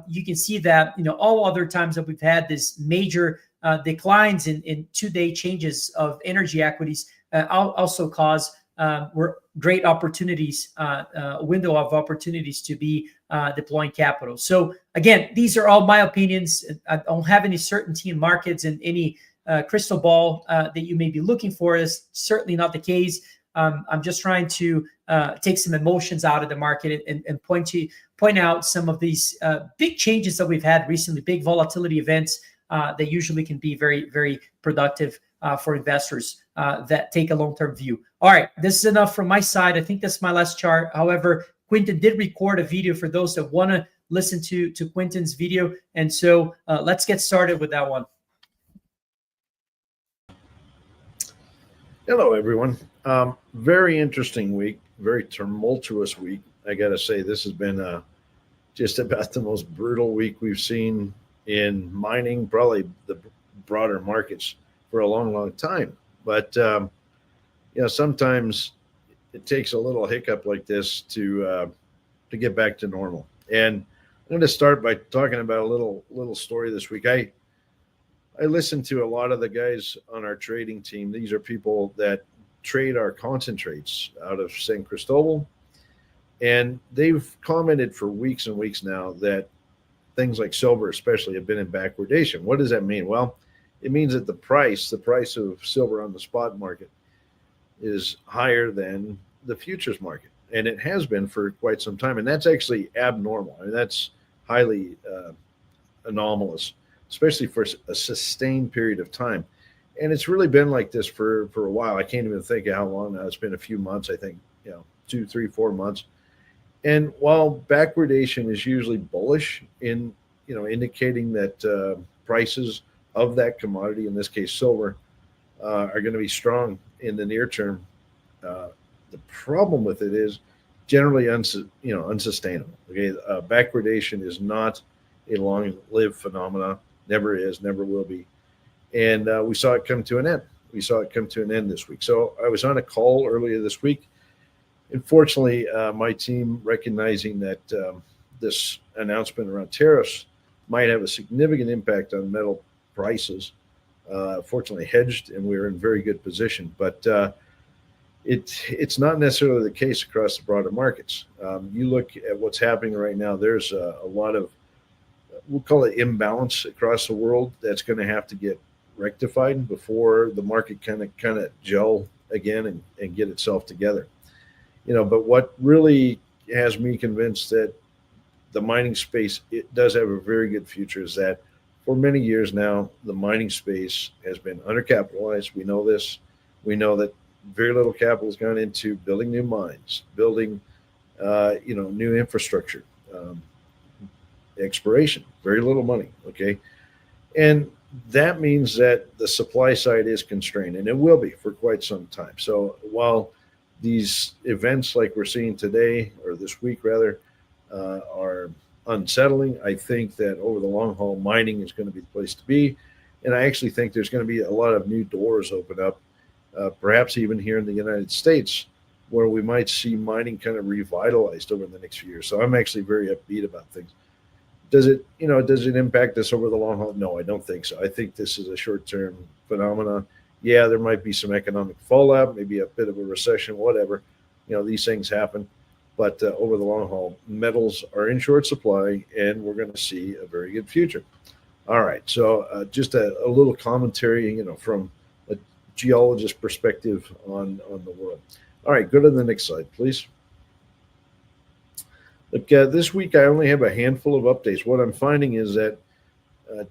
you can see that all other times that we've had this major declines in 2-day changes of energy equities also cause were great opportunities, window of opportunities to be deploying capital. So again, these are all my opinions. I don't have any certainty in markets, and any crystal ball that you may be looking for is certainly not the case. I'm just trying to take some emotions out of the market and point out some of these big changes that we've had recently, big volatility events that usually can be very, very productive for investors that take a long-term view. All right, this is enough from my side. I think that's my last chart. However, Quinton did record a video for those that want to listen to Quinton's video. And so let's get started with that one. Hello, everyone. Very interesting week, very tumultuous week. I got to say, this has been just about the most brutal week we've seen in mining, probably the broader markets, for a long, long time. But, sometimes it takes a little hiccup like this to get back to normal. And I'm going to start by talking about a little story this week. I listen to a lot of the guys on our trading team. These are people that trade our concentrates out of San Cristobal. And they've commented for weeks and weeks now that things like silver especially have been in backwardation. What does that mean? Well, it means that the price of silver on the spot market is higher than the futures market. And it has been for quite some time. And that's actually abnormal. I mean, that's highly anomalous, especially for a sustained period of time. And it's really been like this for a while. I can't even think of how long now. It's been a few months, I think, 2, 3, 4 months. And while backwardation is usually bullish in, indicating that prices of that commodity, in this case silver, are going to be strong in the near term, the problem with it is generally unsustainable. Okay, backwardation is not a long-lived phenomena. Never is, never will be. And we saw it come to an end. We saw it come to an end this week. So I was on a call earlier this week. Unfortunately, my team, recognizing that this announcement around tariffs might have a significant impact on metal prices, fortunately hedged, and we were in very good position. But it's not necessarily the case across the broader markets. You look at what's happening right now, there's a lot of, we'll call it imbalance across the world that's going to have to get rectified before the market kind of gel again and get itself together. But what really has me convinced that the mining space, it does have a very good future, is that for many years now, the mining space has been undercapitalized. We know this. We know that very little capital has gone into building new mines, building, new infrastructure, exploration, very little money. Okay. And that means that the supply side is constrained, and it will be for quite some time. So while these events like we're seeing today, or this week rather, are unsettling, I think that over the long haul, mining is going to be the place to be. And I actually think there's going to be a lot of new doors open up, perhaps even here in the United States, where we might see mining kind of revitalized over the next few years. So I'm actually very upbeat about things. Does it impact us over the long haul? No, I don't think so. I think this is a short-term phenomenon. Yeah, there might be some economic fallout, maybe a bit of a recession, whatever. These things happen. But over the long haul, metals are in short supply, and we're going to see a very good future. All right, so just a little commentary, from a geologist perspective on the world. All right, go to the next slide, please. Look, this week I only have a handful of updates. What I'm finding is that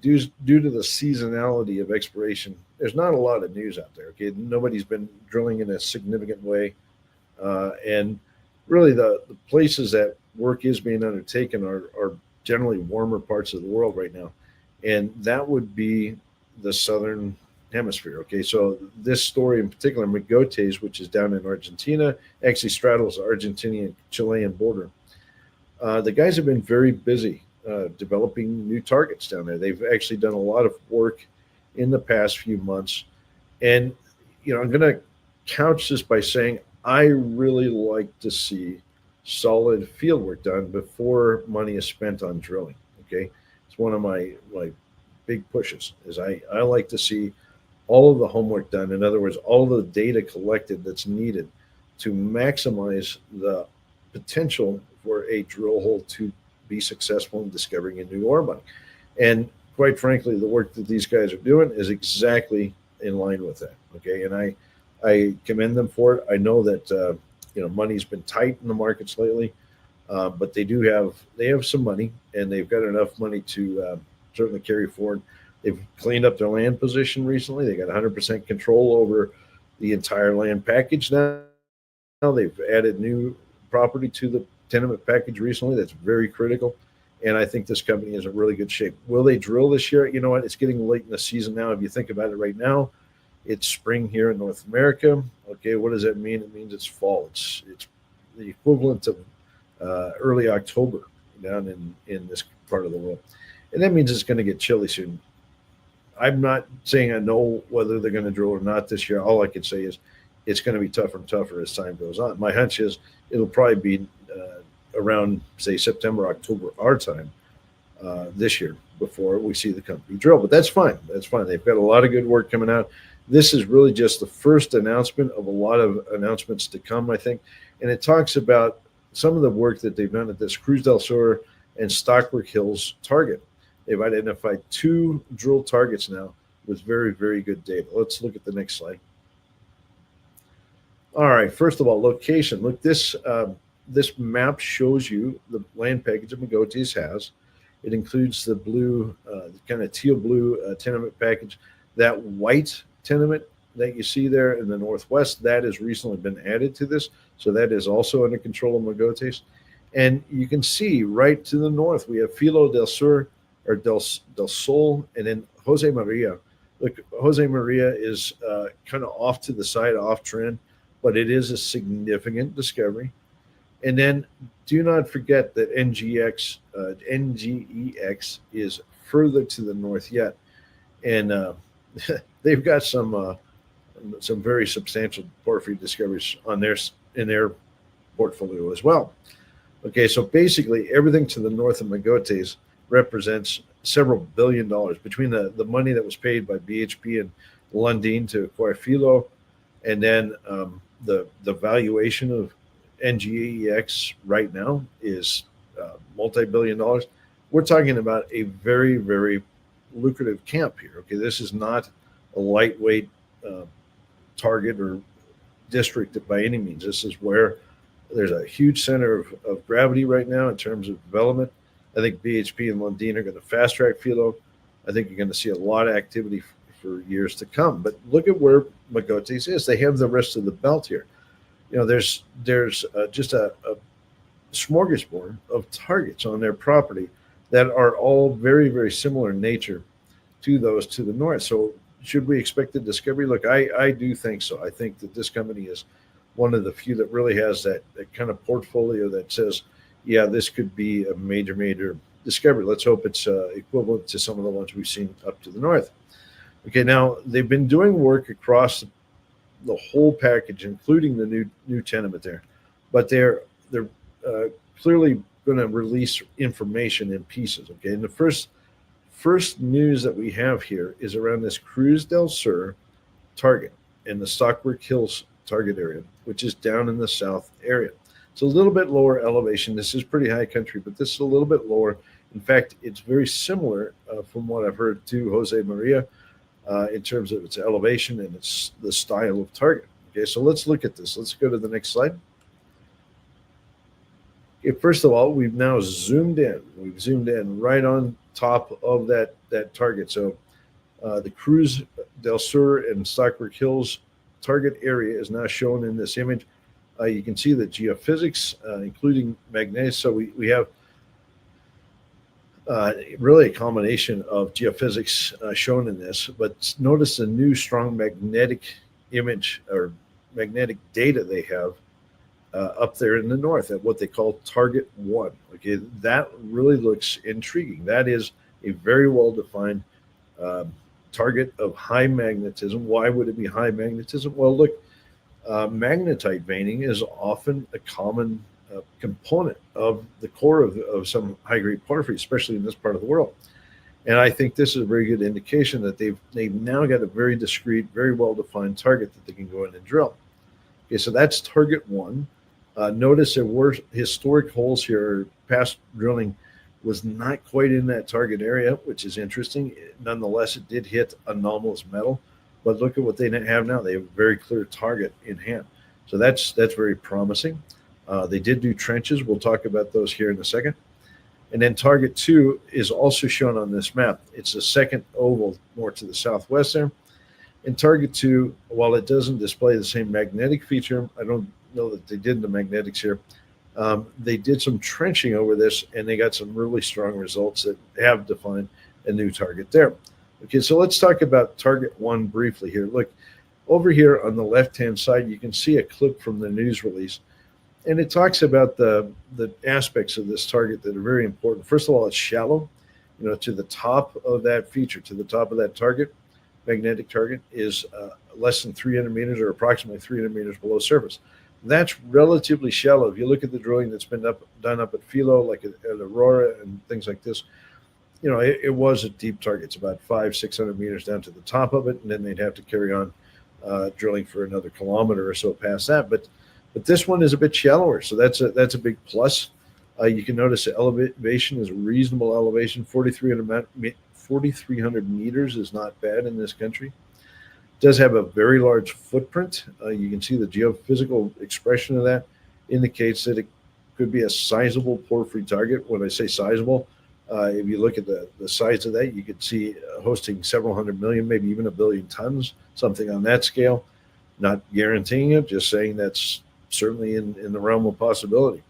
due to the seasonality of exploration, there's not a lot of news out there. Okay, nobody's been drilling in a significant way, and really the places that work is being undertaken are generally warmer parts of the world right now, and that would be the southern hemisphere. Okay, so this story in particular, Mogotes, which is down in Argentina, actually straddles the Argentinian-Chilean border. The guys have been very busy developing new targets down there. They've actually done a lot of work in the past few months. And, I'm going to couch this by saying I really like to see solid field work done before money is spent on drilling. Okay, it's one of my big pushes. Is I like to see all of the homework done. In other words, all the data collected that's needed to maximize the potential for a drill hole to be successful in discovering a new ore body. And quite frankly, the work that these guys are doing is exactly in line with that. Okay, and I commend them for it. I know that money's been tight in the markets lately, but they have some money, and they've got enough money to certainly carry forward. They've cleaned up their land position recently. They got 100% control over the entire land package now. They've added new property to the tenement package recently. That's very critical. And I think this company is in really good shape. Will they drill this year? You know what? It's getting late in the season now. If you think about it right now, it's spring here in North America. Okay, what does that mean? It means it's fall. It's the equivalent of early October down in this part of the world. And that means it's going to get chilly soon. I'm not saying I know whether they're going to drill or not this year. All I can say is it's going to be tougher and tougher as time goes on. My hunch is it'll probably be around, say, September, October, our time this year before we see the company drill. But that's fine. That's fine. They've got a lot of good work coming out. This is really just the first announcement of a lot of announcements to come, I think. And it talks about some of the work that they've done at this Cruz del Sur and Stockwork Hills target. They've identified 2 drill targets now with very, very good data. Let's look at the next slide. All right, first of all, location. Look, this map shows you the land package that Mogotes has. It includes the blue, kind of teal blue tenement package. That white tenement that you see there in the northwest, that has recently been added to this. So that is also under control of Mogotes. And you can see right to the north, we have Filo del Sur, or del Sol, and then Jose Maria. Look, Jose Maria is kind of off to the side, off trend, but it is a significant discovery. And then do not forget that NGEX is further to the north yet. And they've got some very substantial porphyry discoveries in their portfolio as well. Okay, so basically everything to the north of Mogotes represents several $1 billion between the money that was paid by BHP and Lundin to acquire Filo, and then the valuation of NGEX right now is multi-billion dollars. We're talking about a very, very lucrative camp here. Okay, this is not a lightweight target or district by any means. This is where there's a huge center of gravity right now in terms of development. I think BHP and Lundin are going to fast track Filo. I think you're going to see a lot of activity for years to come. But look at where Mogotes is. They have the rest of the belt here. You know, there's just a smorgasbord of targets on their property that are all very, very similar in nature to those to the north. So should we expect a discovery? Look, I do think so. I think that this company is one of the few that really has that kind of portfolio that says, yeah, this could be a major, major discovery. Let's hope it's equivalent to some of the ones we've seen up to the north. Okay, now they've been doing work across the whole package, including the new tenement there, but they're clearly going to release information in pieces. Okay, and the first news that we have here is around this Cruz del Sur target in the Stockwork Hills target area, which is down in the south area. It's a little bit lower elevation. This is pretty high country, but this is a little bit lower. In fact, it's very similar from what I've heard to Jose Maria in terms of its elevation and its the style of target. Okay, so let's look at this. Let's go to the next slide. Okay, first of all, we've now zoomed in. We've zoomed in right on top of that target. So the Cruz del Sur and Stockwork Hills target area is now shown in this image. You can see the geophysics, including magnetics. So we have really a combination of geophysics shown in this, but notice the new strong magnetic image or magnetic data they have up there in the north at what they call Target 1. Okay, that really looks intriguing. That is a very well-defined target of high magnetism. Why would it be high magnetism? Well, look, magnetite veining is often a common component of the core of some high-grade porphyry, especially in this part of the world. And I think this is a very good indication that they've now got a very discrete, very well-defined target that they can go in and drill. Okay, so that's target one. Notice there were historic holes here. Past drilling was not quite in that target area, which is interesting. Nonetheless, it did hit anomalous metal. But look at what they have now. They have a very clear target in hand. So that's very promising. They did do trenches. We'll talk about those here in a second. And then target two is also shown on this map. It's the second oval more to the southwest there. And target two, while it doesn't display the same magnetic feature, I don't know that they did the magnetics here. They did some trenching over this, and they got some really strong results that have defined a new target there. Okay, so let's talk about target one briefly here. Look, over here on the left-hand side, you can see a clip from the news release. And it talks about the aspects of this target that are very important. First of all, it's shallow. To the top of that feature, to the top of that target, magnetic target, is less than 300 meters or approximately 300 meters below surface. That's relatively shallow. If you look at the drilling that's been done up at Philo, like at Aurora and things like this, it was a deep target. It's about 500-600 meters down to the top of it, and then they'd have to carry on drilling for another kilometer or so past that. But this one is a bit shallower, so that's a big plus. You can notice the elevation is a reasonable elevation. 4,300 meters is not bad in this country. It does have a very large footprint. You can see the geophysical expression of that indicates that it could be a sizable porphyry target. When I say sizable, if you look at the size of that, you could see hosting several hundred million, maybe even 1 billion tons, something on that scale. Not guaranteeing it, just saying that's certainly in the realm of possibility.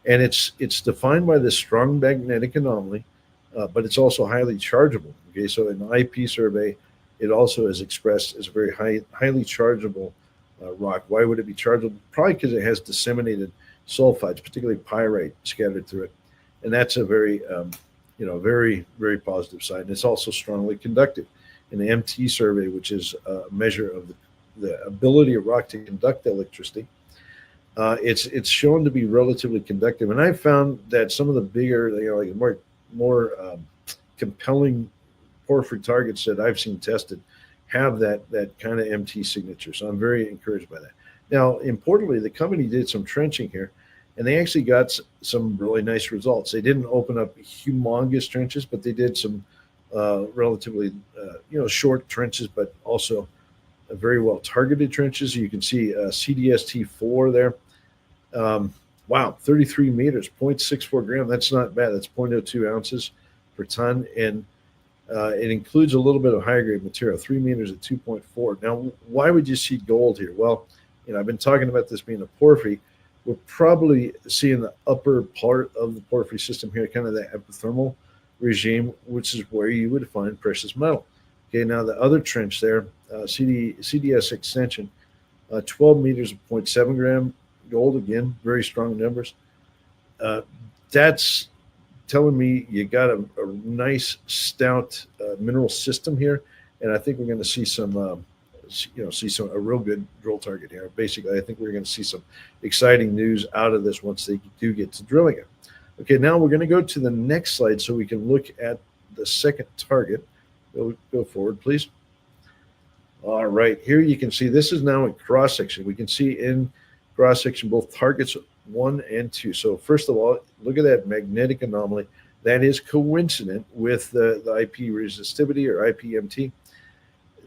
And it's defined by this strong magnetic anomaly, but it's also highly chargeable. Okay, so in the IP survey, it also is expressed as a very highly chargeable rock. Why would it be chargeable? Probably because it has disseminated sulfides, particularly pyrite, scattered through it. And that's a very, very, very positive sign. It's also strongly conductive. In the MT survey, which is a measure of the ability of rock to conduct electricity, it's shown to be relatively conductive. And I found that some of the bigger, like more compelling porphyry targets that I've seen tested have that kind of MT signature. So I'm very encouraged by that. Now, importantly, the company did some trenching here, and they actually got some really nice results. They didn't open up humongous trenches, but they did some relatively short trenches, but also very well targeted trenches. You can see CDST4 there. Wow, 33 meters, 0.64 gram. That's not bad. That's 0.02 ounces per ton. And it includes a little bit of higher grade material, 3 meters at 2.4. Now, why would you see gold here? Well, I've been talking about this being a porphyry. We're probably seeing the upper part of the porphyry system here, kind of the epithermal regime, which is where you would find precious metal. Okay, now the other trench there, CDS extension, 12 meters of 0.7 gram gold, again, very strong numbers. That's telling me you got a nice stout mineral system here, and I think we're going to see some a real good drill target here. Basically, I think we're going to see some exciting news out of this once they do get to drilling it. Okay, now we're going to go to the next slide so we can look at the second target. Go forward, please. All right, here you can see this is now in cross section. We can see in cross section both targets 1 and 2. So first of all, look at that magnetic anomaly. That is coincident with the IP resistivity or IPMT.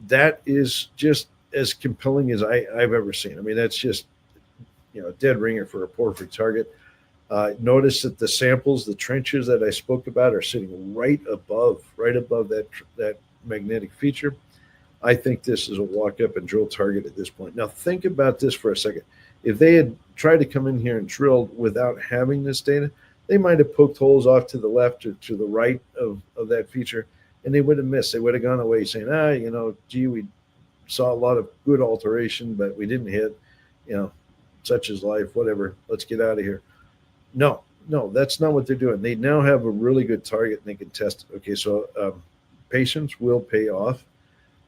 That is just as compelling as I've ever seen. I mean, that's just a dead ringer for a porphyry target. Notice that the samples, the trenches that I spoke about, are sitting right above that magnetic feature. I think this is a walk up and drill target at this point. Now think about this for a second. If they had tried to come in here and drilled without having this data, they might have poked holes off to the left or to the right of that feature, and they would have missed. They would have gone away saying, gee, we saw a lot of good alteration, but we didn't hit, such is life, whatever, let's get out of here. No, that's not what they're doing. They now have a really good target and they can test it. Okay, so patience will pay off.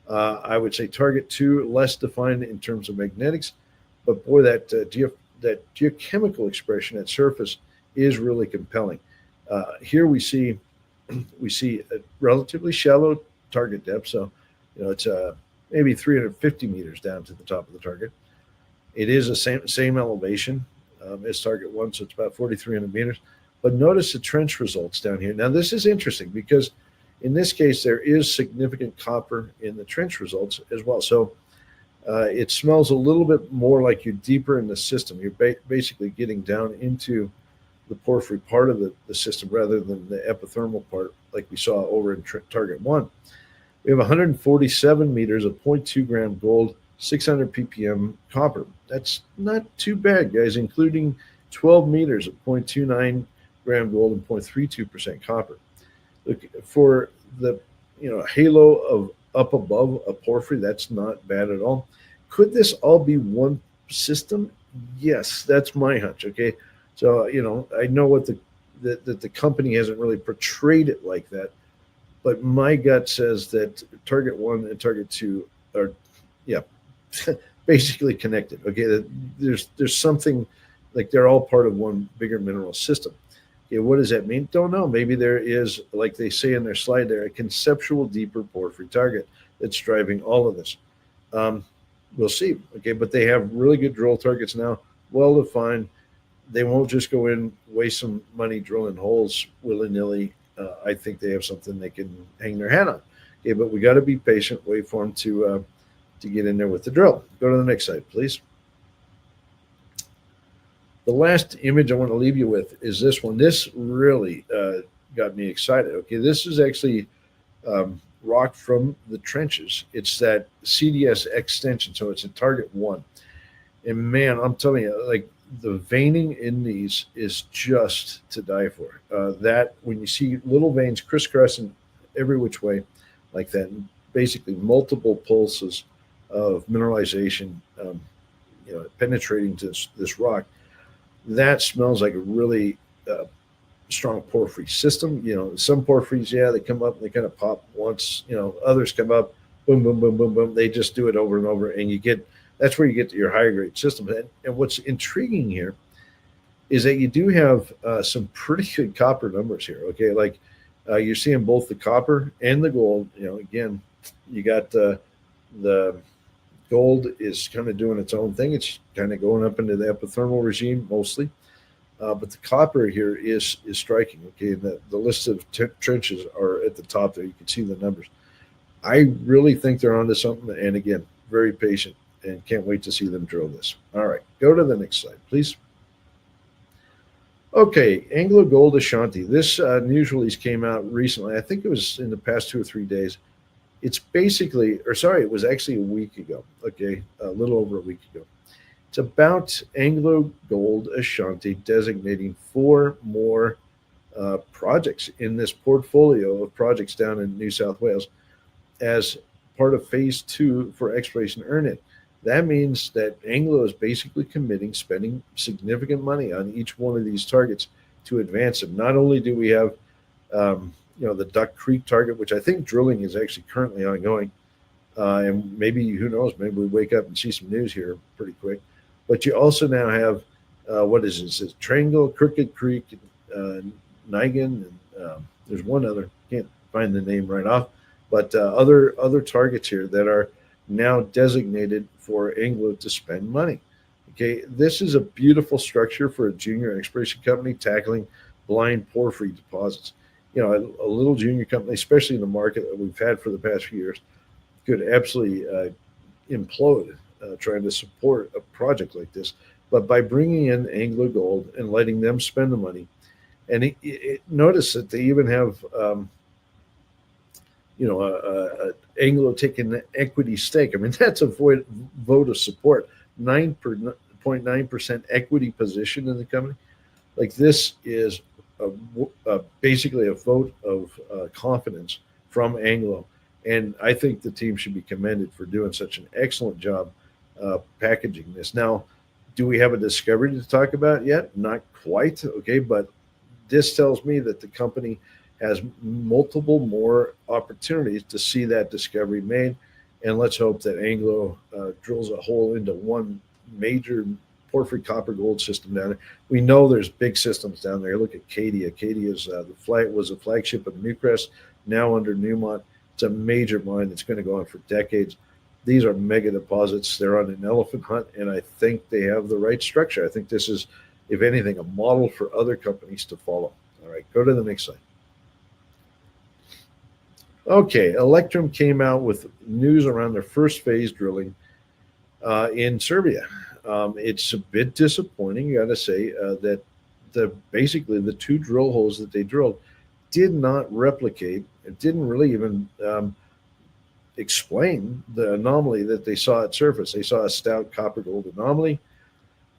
I would say target 2, less defined in terms of magnetics, but boy, that that geochemical expression at surface is really compelling. Here we see a relatively shallow target depth, so it's maybe 350 meters down to the top of the target. It is the same elevation as target one, so it's about 4,300 meters. But notice the trench results down here. Now this is interesting because in this case there is significant copper in the trench results as well. So it smells a little bit more like you're deeper in the system. You're basically getting down into the porphyry part of the system rather than the epithermal part like we saw over in target one. We have 147 meters of 0.2 gram gold, 600 ppm copper. That's not too bad, guys, including 12 meters of 0.29 gram gold and 0.32% copper. Look, for the halo of up above a porphyry, that's not bad at all. Could this all be one system? Yes, that's my hunch. Okay, so I know what the company hasn't really portrayed it like that, but my gut says that target one and target two are, basically connected. Okay, there's something like they're all part of one bigger mineral system. Okay, what does that mean? Don't know. Maybe there is, like they say in their slide there, a conceptual deeper porphyry target that's driving all of this. We'll see. Okay, but they have really good drill targets now, well defined. They won't just go in, waste some money drilling holes willy-nilly. I think they have something they can hang their hat on. Okay, but we got to be patient, wait for them to get in there with the drill. Go to the next slide, please. The last image I want to leave you with is this one. This really got me excited. Okay, this is actually rock from the trenches. It's that CDS extension, so it's a target one. And man, I'm telling you, like the veining in these is just to die for. That when you see little veins crisscrossing every which way like that, and basically multiple pulses of mineralization, penetrating to this rock, that smells like a really strong porphyry system. Some porphyries, they come up and they kind of pop once. Others come up, boom, boom, boom, boom, boom. They just do it over and over, and that's where you get to your higher grade system. And what's intriguing here is that you do have some pretty good copper numbers here. Okay, like you're seeing both the copper and the gold. Again, you got the gold is kind of doing its own thing. It's kind of going up into the epithermal regime mostly. But the copper here is striking. Okay, and the list of trenches are at the top there. You can see the numbers. I really think they're onto something. And again, very patient and can't wait to see them drill this. All right, go to the next slide, please. Okay, Anglo Gold Ashanti. This news release came out recently. I think it was in the past 2 or 3 days. It's basically, it was actually a week ago. Okay, a little over a week ago. It's about Anglo Gold Ashanti designating 4 more projects in this portfolio of projects down in New South Wales as part of phase 2 for exploration earn-in. That means that Anglo is basically committing spending significant money on each one of these targets to advance them. Not only do we have the Duck Creek target, which I think drilling is actually currently ongoing. And maybe, who knows, maybe we wake up and see some news here pretty quick. But you also now have, it's Triangle, Crooked Creek, Nigan, and there's one other, can't find the name right off, but other targets here that are now designated for Anglo to spend money. Okay, this is a beautiful structure for a junior exploration company tackling blind porphyry deposits. A little junior company, especially in the market that we've had for the past few years, could absolutely implode trying to support a project like this. But by bringing in Anglo Gold and letting them spend the money, and notice that they even have, Anglo taking the equity stake. I mean, that's a vote of support. 9.9% equity position in the company. Like, this is basically a vote of confidence from Anglo. And I think the team should be commended for doing such an excellent job packaging this. Now, do we have a discovery to talk about yet? Not quite, okay, but this tells me that the company has multiple more opportunities to see that discovery made. And let's hope that Anglo drills a hole into one major porphyry copper gold system down there. We know there's big systems down there. Look at Cadia. Cadia is was a flagship of Newcrest, now under Newmont. It's a major mine that's going to go on for decades. These are mega deposits. They're on an elephant hunt, and I think they have the right structure. I think this is, if anything, a model for other companies to follow. All right, go to the next slide. Okay, Electrum came out with news around their first phase drilling in Serbia. It's a bit disappointing, you got to say, that basically the 2 drill holes that they drilled did not replicate. It didn't really even explain the anomaly that they saw at surface. They saw a stout copper gold anomaly.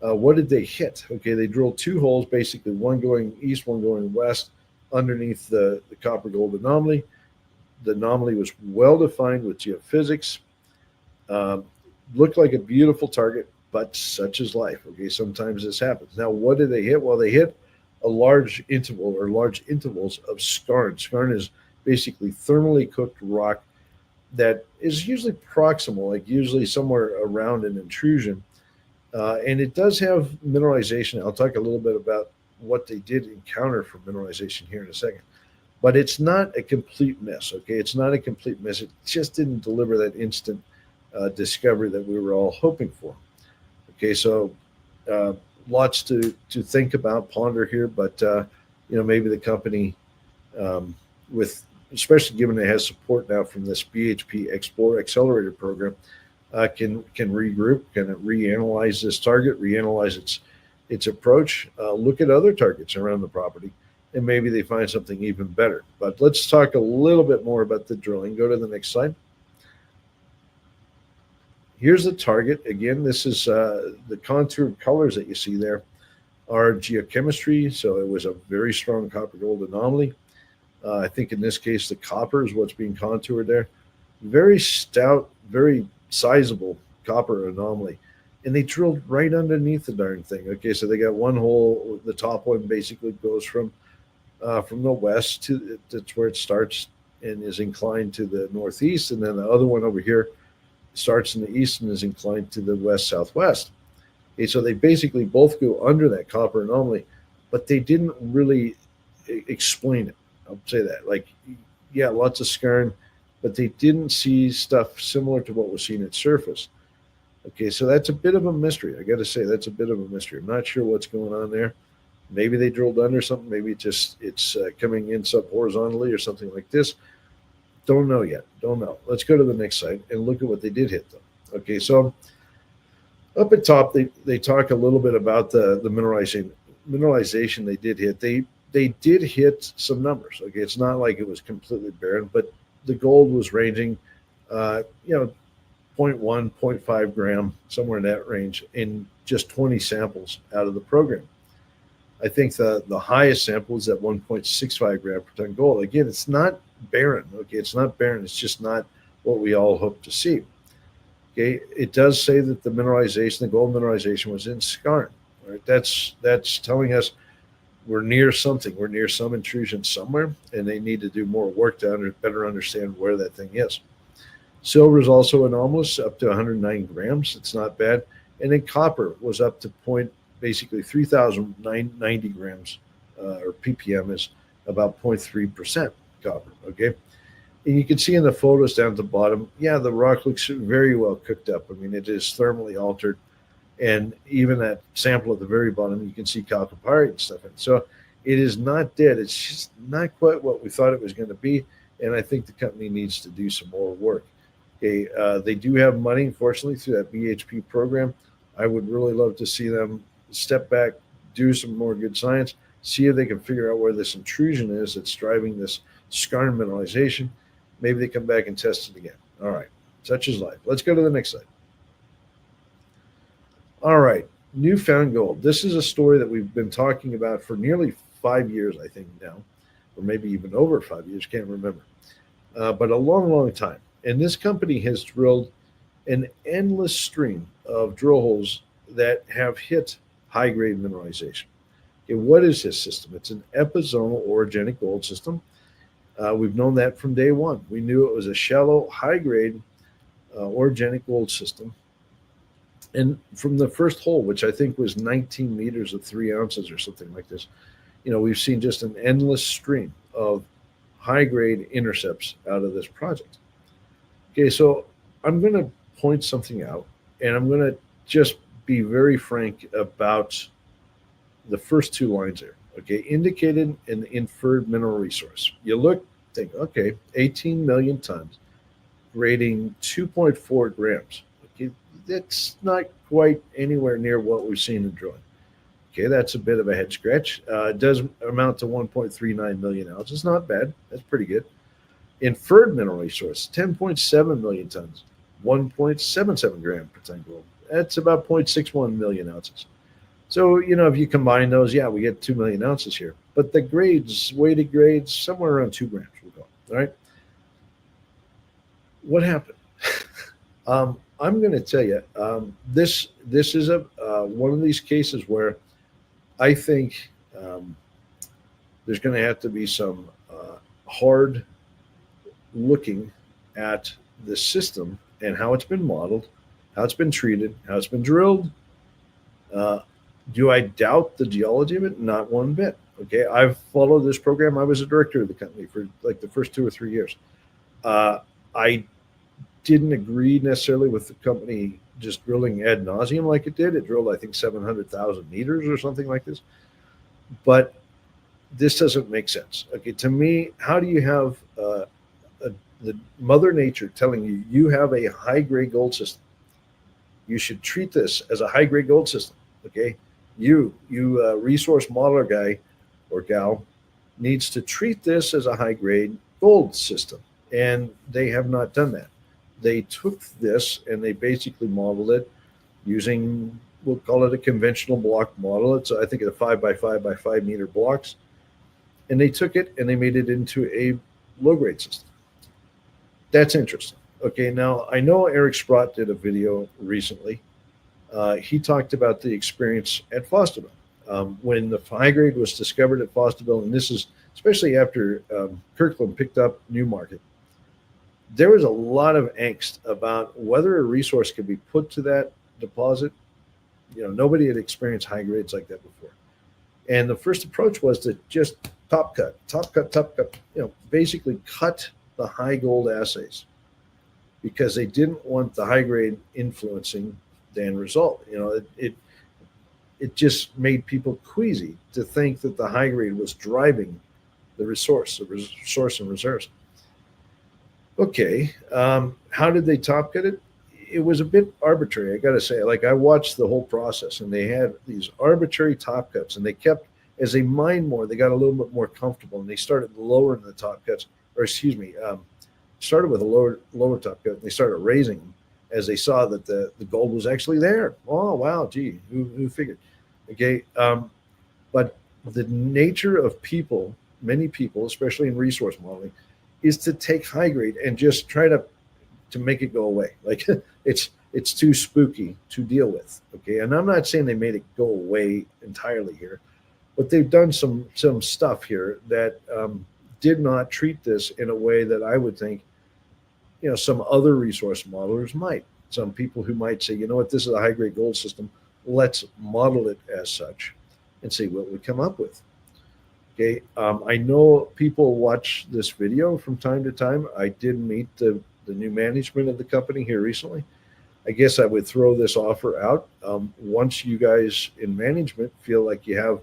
What did they hit? Okay, they drilled 2 holes, basically one going east, one going west, underneath the copper gold anomaly. The anomaly was well defined with geophysics. Looked like a beautiful target, but such is life. Okay, sometimes this happens. Now, what did they hit? Well, they hit a large interval or large intervals of skarn. Skarn is basically thermally cooked rock that is usually proximal, like usually somewhere around an intrusion. And it does have mineralization. I'll talk a little bit about what they did encounter for mineralization here in a second. But it's not a complete miss, okay? It's not a complete miss. It just didn't deliver that instant discovery that we were all hoping for. Okay, so lots to think about, ponder here, but maybe the company, especially given it has support now from this BHP Explorer Accelerator program, can regroup, can reanalyze this target, reanalyze its approach, look at other targets around the property, and maybe they find something even better. But let's talk a little bit more about the drilling. Go to the next slide. Here's the target. Again, this is the contour colors that you see there are geochemistry. So it was a very strong copper gold anomaly. I think in this case, the copper is what's being contoured there. Very stout, very sizable copper anomaly. And they drilled right underneath the darn thing. Okay, so they got one hole. The top one basically goes from the west to that's where it starts and is inclined to the northeast, and then the other one over here starts in the east and is inclined to the west southwest. Okay, so they basically both go under that copper anomaly, but they didn't really explain it. I'll say that. Like, yeah, lots of skarn, but they didn't see stuff similar to what was seen at surface. Okay, so that's a bit of a mystery. I got to say, that's a bit of a mystery. I'm not sure what's going on there. Maybe they drilled under something. Maybe it's coming in sub-horizontally or something like this. Don't know yet. Don't know. Let's go to the next slide and look at what they did hit, though. Okay, so up at top, they talk a little bit about the mineralization they did hit. They did hit some numbers. Okay, it's not like it was completely barren, but the gold was ranging, 0.1, 0.5 gram, somewhere in that range, in just 20 samples out of the program. I think the highest sample is at 1.65 gram per ton gold. Again, it's not barren. Okay, it's not barren. It's just not what we all hope to see. Okay, it does say that the mineralization, the gold mineralization, was in skarn. Right, that's telling us we're near something. We're near some intrusion somewhere, and they need to do more work to better understand where that thing is. Silver is also anomalous, up to 109 grams. It's not bad. And then copper was up to basically 3,090 grams, or ppm is about 0.3% copper, okay? And you can see in the photos down at the bottom, yeah, the rock looks very well cooked up. I mean, it is thermally altered. And even that sample at the very bottom, you can see chalcopyrite and stuff in it. So it is not dead. It's just not quite what we thought it was going to be. And I think the company needs to do some more work. Okay, they do have money, fortunately, through that BHP program. I would really love to see them step back, do some more good science, see if they can figure out where this intrusion is that's driving this skarn mineralization. Maybe they come back and test it again. All right, such is life. Let's go to the next slide. All right, Newfound gold. This is a story that we've been talking about for nearly 5 years, I think now, or maybe even over 5 years, can't remember, but a long, long time. And this company has drilled an endless stream of drill holes that have hit high-grade mineralization. Okay, what is this system? It's an epizonal orogenic gold system. We've known that from day one. We knew it was a shallow, high-grade orogenic gold system. And from the first hole, which I think was 19 meters of 3 ounces or something like this, we've seen just an endless stream of high grade intercepts out of this project. Okay, so I'm going to point something out, and I'm going to just be very frank about the first 2 lines there. Okay, indicated and inferred mineral resource. You look, think, okay, 18 million tons, grading 2.4 grams. Okay, that's not quite anywhere near what we've seen in drilling. Okay, that's a bit of a head scratch. It does amount to 1.39 million ounces. Not bad. That's pretty good. Inferred mineral resource, 10.7 million tons, 1.77 gram per ton gold. That's about 0.61 million ounces. So, if you combine those, yeah, we get 2 million ounces here. But the grades, weighted grades, somewhere around 2 grams will go. All right. What happened? I'm going to tell you, this is one of these cases where I think there's going to have to be some hard looking at the system and how it's been modeled, how it's been treated, how it's been drilled. Do I doubt the geology of it? Not one bit. Okay, I've followed this program. I was a director of the company for like the first 2 or 3 years. I didn't agree necessarily with the company just drilling ad nauseum like it did. It drilled, I think, 700,000 meters or something like this. But this doesn't make sense. Okay, to me, how do you have the Mother Nature telling you you have a high-grade gold system? You should treat this as a high-grade gold system. Okay, you resource modeler guy or gal needs to treat this as a high-grade gold system, and they have not done that. They took this and they basically modeled it using, we'll call it a conventional block model. It's, I think, a 5 by 5 by 5 meter blocks. And they took it and they made it into a low grade system. That's interesting. Okay, now I know Eric Sprott did a video recently. He talked about the experience at Fosterville. When the high grade was discovered at Fosterville, and this is especially after Kirkland picked up Newmarket, there was a lot of angst about whether a resource could be put to that deposit. Nobody had experienced high grades like that before. And the first approach was to just top cut, basically cut the high gold assays because they didn't want the high grade influencing the end result. It just made people queasy to think that the high grade was driving the resource and reserves. Okay, how did they top cut it? It was a bit arbitrary, I got to say. Like, I watched the whole process, and they had these arbitrary top cuts, and they kept, as they mined more, they got a little bit more comfortable, and they started lowering the top cuts, started with a lower top cut, and they started raising them as they saw that the gold was actually there. Oh, wow, gee, who figured? Okay, but the nature of people, many people, especially in resource modeling, is to take high grade and just try to make it go away. Like, it's too spooky to deal with. Okay, and I'm not saying they made it go away entirely here, but they've done some stuff here that did not treat this in a way that I would think, some other resource modelers might. Some people who might say, this is a high grade gold system. Let's model it as such and see what we come up with. Okay, I know people watch this video from time to time. I did meet the new management of the company here recently. I guess I would throw this offer out. Once you guys in management feel like you have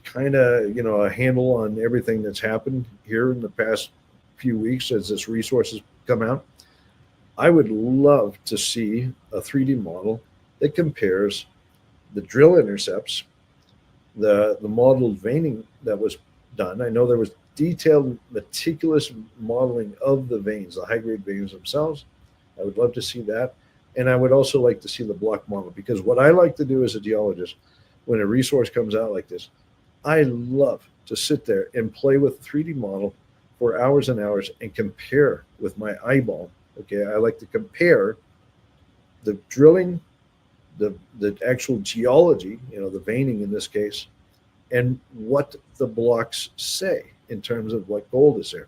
kind of, a handle on everything that's happened here in the past few weeks as this resource has come out, I would love to see a 3D model that compares the drill intercepts, the modeled veining that was done. I know there was detailed, meticulous modeling of the veins, the high-grade veins themselves. I would love to see that. And I would also like to see the block model, because what I like to do as a geologist, when a resource comes out like this, I love to sit there and play with the 3D model for hours and hours and compare with my eyeball. Okay, I like to compare the drilling, the actual geology, the veining in this case, and what the blocks say in terms of what gold is there.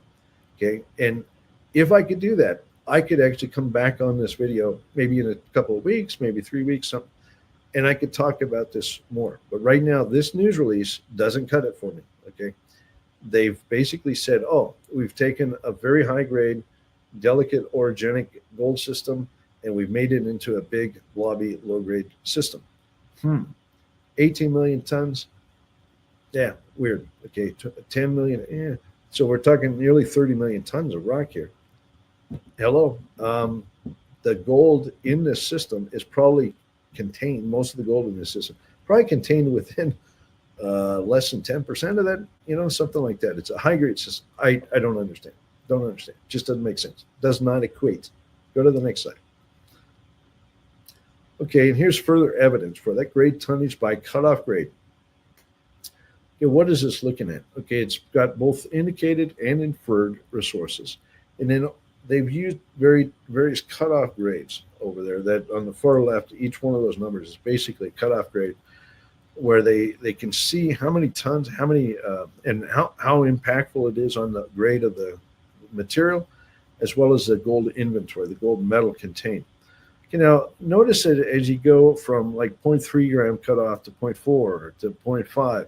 Okay, and if I could do that, I could actually come back on this video maybe in a couple of weeks, maybe 3 weeks, something, and I could talk about this more. But right now, this news release doesn't cut it for me. Okay. They've basically said, oh, we've taken a very high grade, delicate orogenic gold system, and we've made it into a big blobby low grade system. 18 million tons. Yeah, weird. Okay. 10 million. Yeah. So we're talking nearly 30 million tons of rock here. Hello. The gold in this system is probably contained, most of the gold in this system, probably contained within less than 10% of that, something like that. It's a high grade system. I don't understand. Don't understand. Just doesn't make sense. Does not equate. Go to the next slide. Okay, and here's further evidence for that grade tonnage by cutoff grade. Okay, what is this looking at? Okay, it's got both indicated and inferred resources. And then they've used various cutoff grades over there that on the far left, each one of those numbers is basically a cutoff grade where they can see how many tons, how many, and how impactful it is on the grade of the material, as well as the gold inventory, the gold metal contained. Notice that as you go from like 0.3 gram cutoff to 0.4 to 0.5,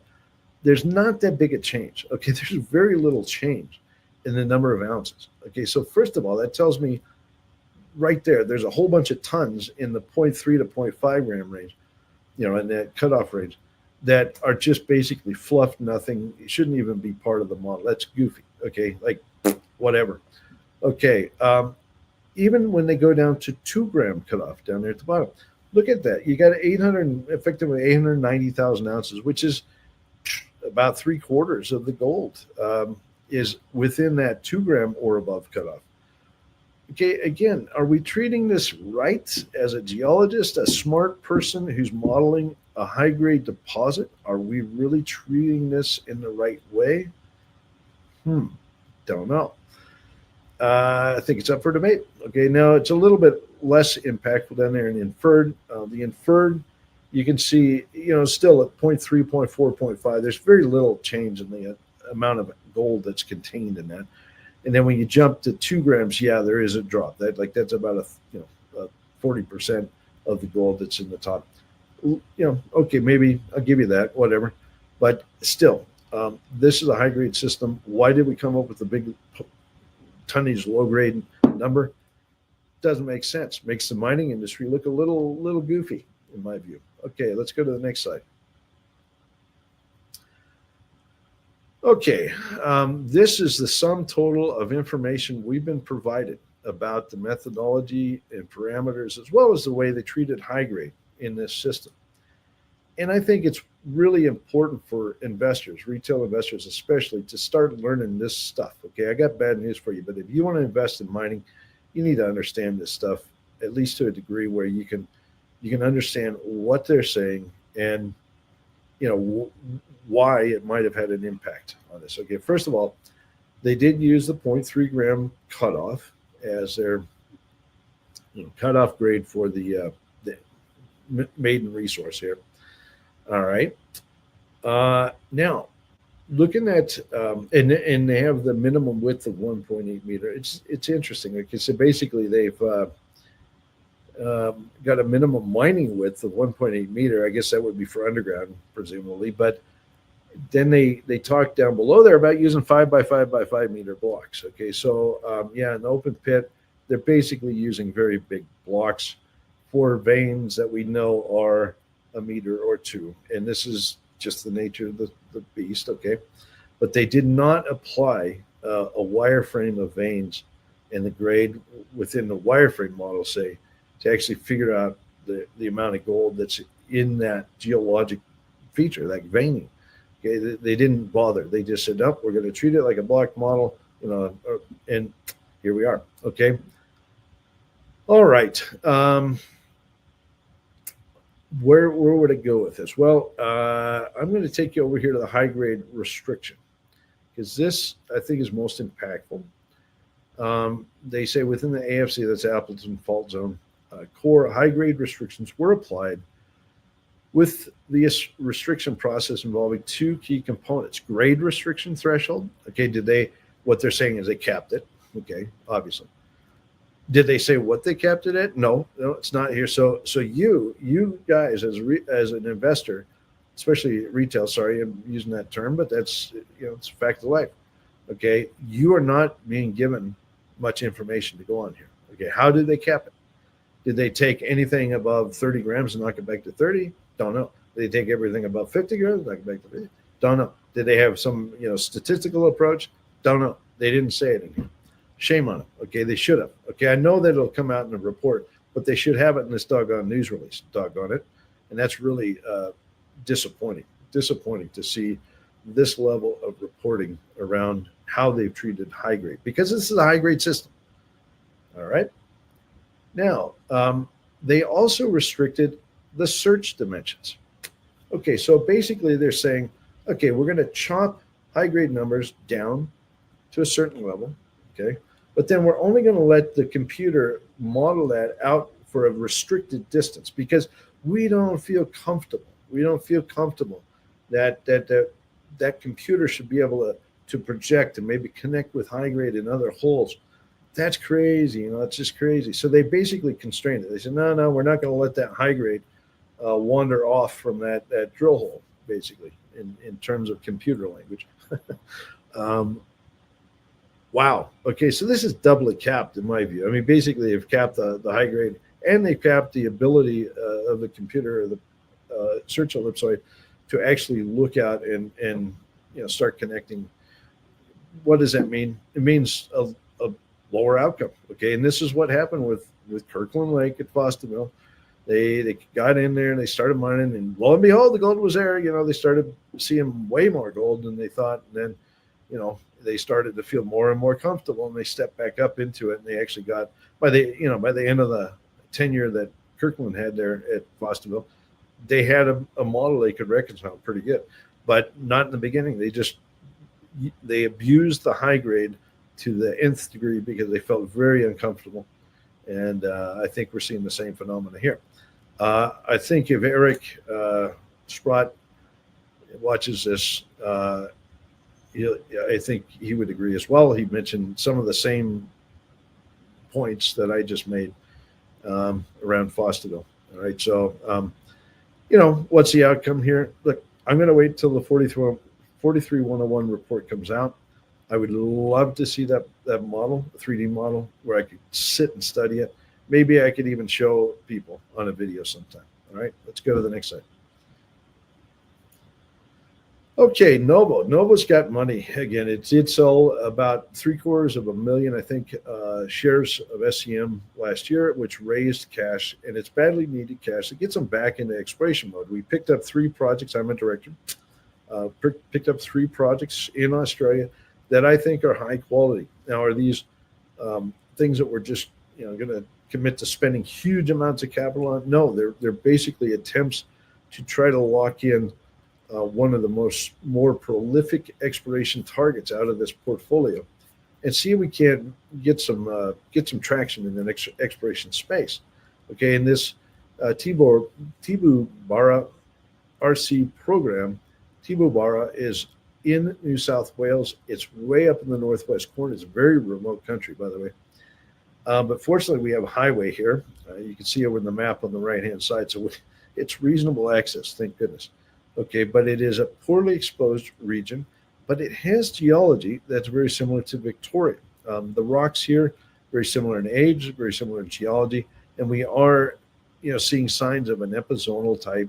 there's not that big a change. Okay, there's very little change in the number of ounces. Okay, so first of all, that tells me right there's a whole bunch of tons in the 0.3 to 0.5 gram range, in that cutoff range, that are just basically fluff, nothing. It shouldn't even be part of the model. That's goofy. Okay, like whatever. Okay, even when they go down to 2 gram cutoff down there at the bottom, look at that. You got effectively 890,000 ounces, which is about 3/4 of the gold is within that 2 gram or above cutoff. Okay, again, are we treating this right as a geologist, a smart person who's modeling a high-grade deposit? Are we really treating this in the right way? Don't know. I think it's up for debate. Okay, now it's a little bit less impactful down there in inferred. The inferred, you can see, still at 0.3, 0.4, 0.5, there's very little change in the amount of gold that's contained in that. And then when you jump to 2 grams, yeah, there is a drop. That's about 40% of the gold that's in the top. Okay, maybe I'll give you that, whatever. But still, this is a high grade system. Why did we come up with a big tonnage low grade number? Doesn't make sense. Makes the mining industry look a little goofy, in my view. Okay, let's go to the next slide. Okay, this is the sum total of information we've been provided about the methodology and parameters, as well as the way they treated high grade in this system. And I think it's really important for investors, retail investors especially, to start learning this stuff. Okay, I got bad news for you, but if you want to invest in mining, you need to understand this stuff, at least to a degree where you can understand what they're saying and why it might have had an impact on this. Okay, first of all, they did use the 0.3 gram cutoff as their cutoff grade for the maiden resource here. All right. Now, looking at and they have the minimum width of 1.8 meter. It's interesting because so basically they've got a minimum mining width of 1.8 meter. I guess that would be for underground, presumably. But then they talk down below there about using 5 by 5 by 5 meter blocks. Okay, so yeah, in the open pit, they're basically using very big blocks for veins that we know are a meter or two, and this is just the nature of the beast. Okay, but they did not apply a wireframe of veins and the grade within the wireframe model, say, to actually figure out the amount of gold that's in that geologic feature, like veining. Okay, they didn't bother. They just said, "Nope, we're going to treat it like a block model," and here we are. Okay. All right. Where would it go with this? Well, I'm going to take you over here to the high grade restriction, because this I think is most impactful. They say within the AFC, that's Appleton Fault Zone, core high grade restrictions were applied with the restriction process involving 2 key components: grade restriction threshold. Okay, what they're saying is they capped it. Okay, obviously. Did they say what they capped it at? No, it's not here. So you guys as an investor, especially retail, sorry, I'm using that term, but that's, it's a fact of life. Okay, you are not being given much information to go on here. Okay, how did they cap it? Did they take anything above 30 grams and knock it back to 30? Don't know. Did they take everything above 50 grams, knock it back to 50? Don't know. Did they have some statistical approach? Don't know. They didn't say it in here. Shame on them. Okay, they should have. Okay, I know that it'll come out in a report, but they should have it in this doggone news release. Doggone it, and that's really disappointing. Disappointing to see this level of reporting around how they've treated high grade, because this is a high grade system. All right. Now, they also restricted the search dimensions. Okay, so basically they're saying, okay, we're going to chop high grade numbers down to a certain level. Okay. But then we're only going to let the computer model that out for a restricted distance, because we don't feel comfortable. We don't feel comfortable that computer should be able to project and maybe connect with high grade in other holes. That's crazy. It's just crazy. So they basically constrained it. They said, no, we're not going to let that high grade wander off from that drill hole, basically, in terms of computer language. Wow. Okay, so this is doubly capped in my view. I mean, basically, they've capped the high grade, and they've capped the ability of the computer or the search ellipsoid to actually look out and start connecting. What does that mean? It means a lower outcome. Okay, and this is what happened with Kirkland Lake at Fosterville. They got in there and they started mining, and lo and behold, the gold was there. They started seeing way more gold than they thought. And then, they started to feel more and more comfortable, and they stepped back up into it. And they actually got by the end of the tenure that Kirkland had there at Fosterville, they had a model they could reconcile pretty good, but not in the beginning. They abused the high grade to the nth degree because they felt very uncomfortable. And I think we're seeing the same phenomena here. I think if Eric Sprott watches this, I think he would agree as well. He mentioned some of the same points that I just made around Fosterville. All right. So, what's the outcome here? Look, I'm going to wait till the 43-101 report comes out. I would love to see that model, a 3D model, where I could sit and study it. Maybe I could even show people on a video sometime. All right, let's go to the next slide. Okay, Novo. Novo's got money again. It did sell about 750,000, I think, shares of SCM last year, which raised cash, and it's badly needed cash. It gets them back into exploration mode. We picked up 3 projects. I'm a director. Picked up 3 projects in Australia that I think are high quality. Now, are these things that we're just going to commit to spending huge amounts of capital on? No, they're basically attempts to try to lock in one of the more prolific exploration targets out of this portfolio, and see if we can get some traction in the next exploration space. Okay, in this Tibu Bara RC program, Tibu Bara is in New South Wales. It's way up in the northwest corner. It's a very remote country, by the way. But fortunately, we have a highway here. You can see over in the map on the right-hand side. So it's reasonable access, thank goodness. Okay, but it is a poorly exposed region, but it has geology that's very similar to Victoria. The rocks here, very similar in age, very similar in geology, and we are, seeing signs of an epizonal type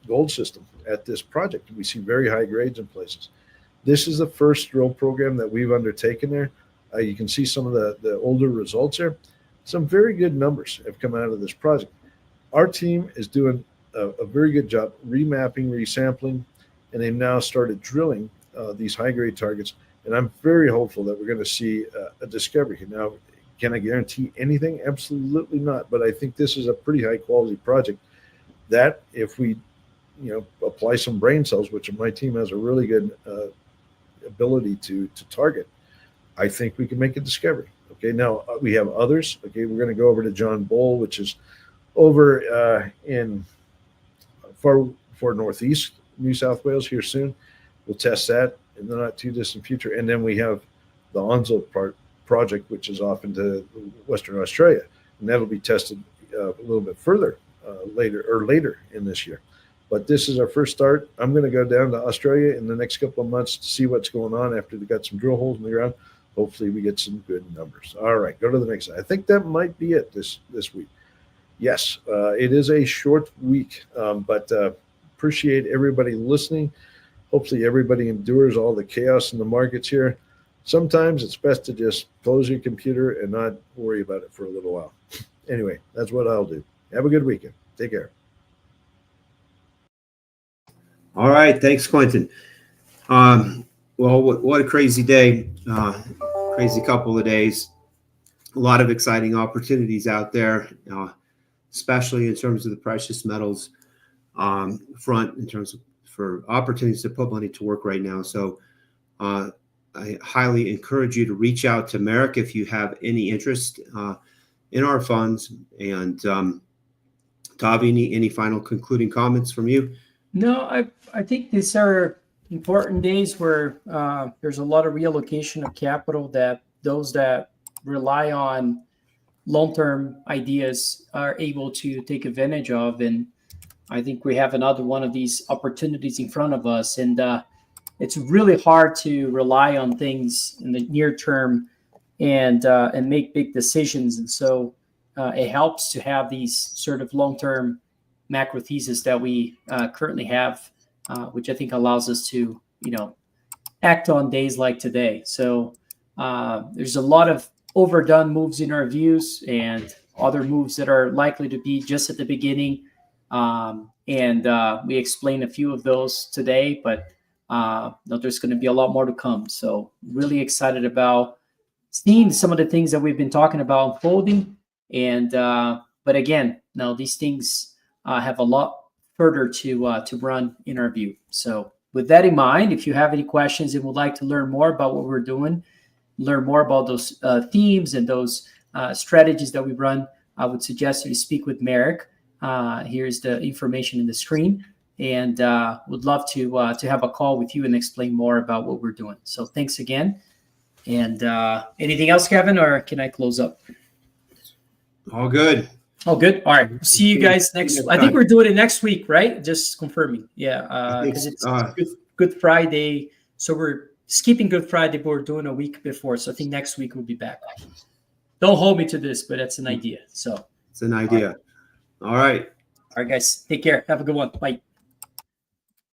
gold system at this project. We see very high grades in places. This is the first drill program that we've undertaken there. You can see some of the older results there. Some very good numbers have come out of this project. Our team is doing a very good job remapping, resampling, and they've now started drilling these high-grade targets. And I'm very hopeful that we're going to see a discovery here. Now, can I guarantee anything? Absolutely not. But I think this is a pretty high-quality project that if we, apply some brain cells, which my team has a really good ability to target, I think we can make a discovery. Okay, now we have others. Okay, we're going to go over to John Bull, which is over in far northeast New South Wales here soon. We'll test that in the not too distant future. And then we have the Onslow project, which is off into Western Australia, and that'll be tested a little bit further later in this year. But this is our first start. I'm going to go down to Australia in the next couple of months to see what's going on after they got some drill holes in the ground. Hopefully we get some good numbers. All right, go to the next slide. I think that might be it this week. Yes, it is a short week, but appreciate everybody listening. Hopefully everybody endures all the chaos in the markets here. Sometimes it's best to just close your computer and not worry about it for a little while. Anyway, that's what I'll do. Have a good weekend. Take care. All right. Thanks, Quinton. Well, what a crazy day. Crazy couple of days. A lot of exciting opportunities out there, especially in terms of the precious metals front, in terms of for opportunities to put money to work right now. So I highly encourage you to reach out to Merrick if you have any interest in our funds. And Tavi, any final concluding comments from you? No, I think these are important days where there's a lot of reallocation of capital that those that rely on long-term ideas are able to take advantage of. And I think we have another one of these opportunities in front of us. And it's really hard to rely on things in the near term and make big decisions. And so it helps to have these sort of long-term macro thesis that we currently have, which I think allows us to, act on days like today. So there's a lot of overdone moves in our views and other moves that are likely to be just at the beginning. And we explained a few of those today, but there's going to be a lot more to come. So really excited about seeing some of the things that we've been talking about unfolding. And but again, now these things have a lot further to run in our view. So with that in mind, if you have any questions and would like to learn more about what we're doing, learn more about those themes and those strategies that we run, I would suggest you speak with Merrick. Here's the information in the screen, and would love to have a call with you and explain more about what we're doing. So thanks again. And anything else, Kevin, or can I close up? All good. Oh, good. All right. See you guys next. I think we're doing it next week, right? Just confirming. Yeah, because it's Good Friday, so we're skipping Good Friday, but we're doing a week before. So I think next week we'll be back. Don't hold me to this, but that's an idea. So it's an idea. All right. All right, guys. Take care. Have a good one. Bye.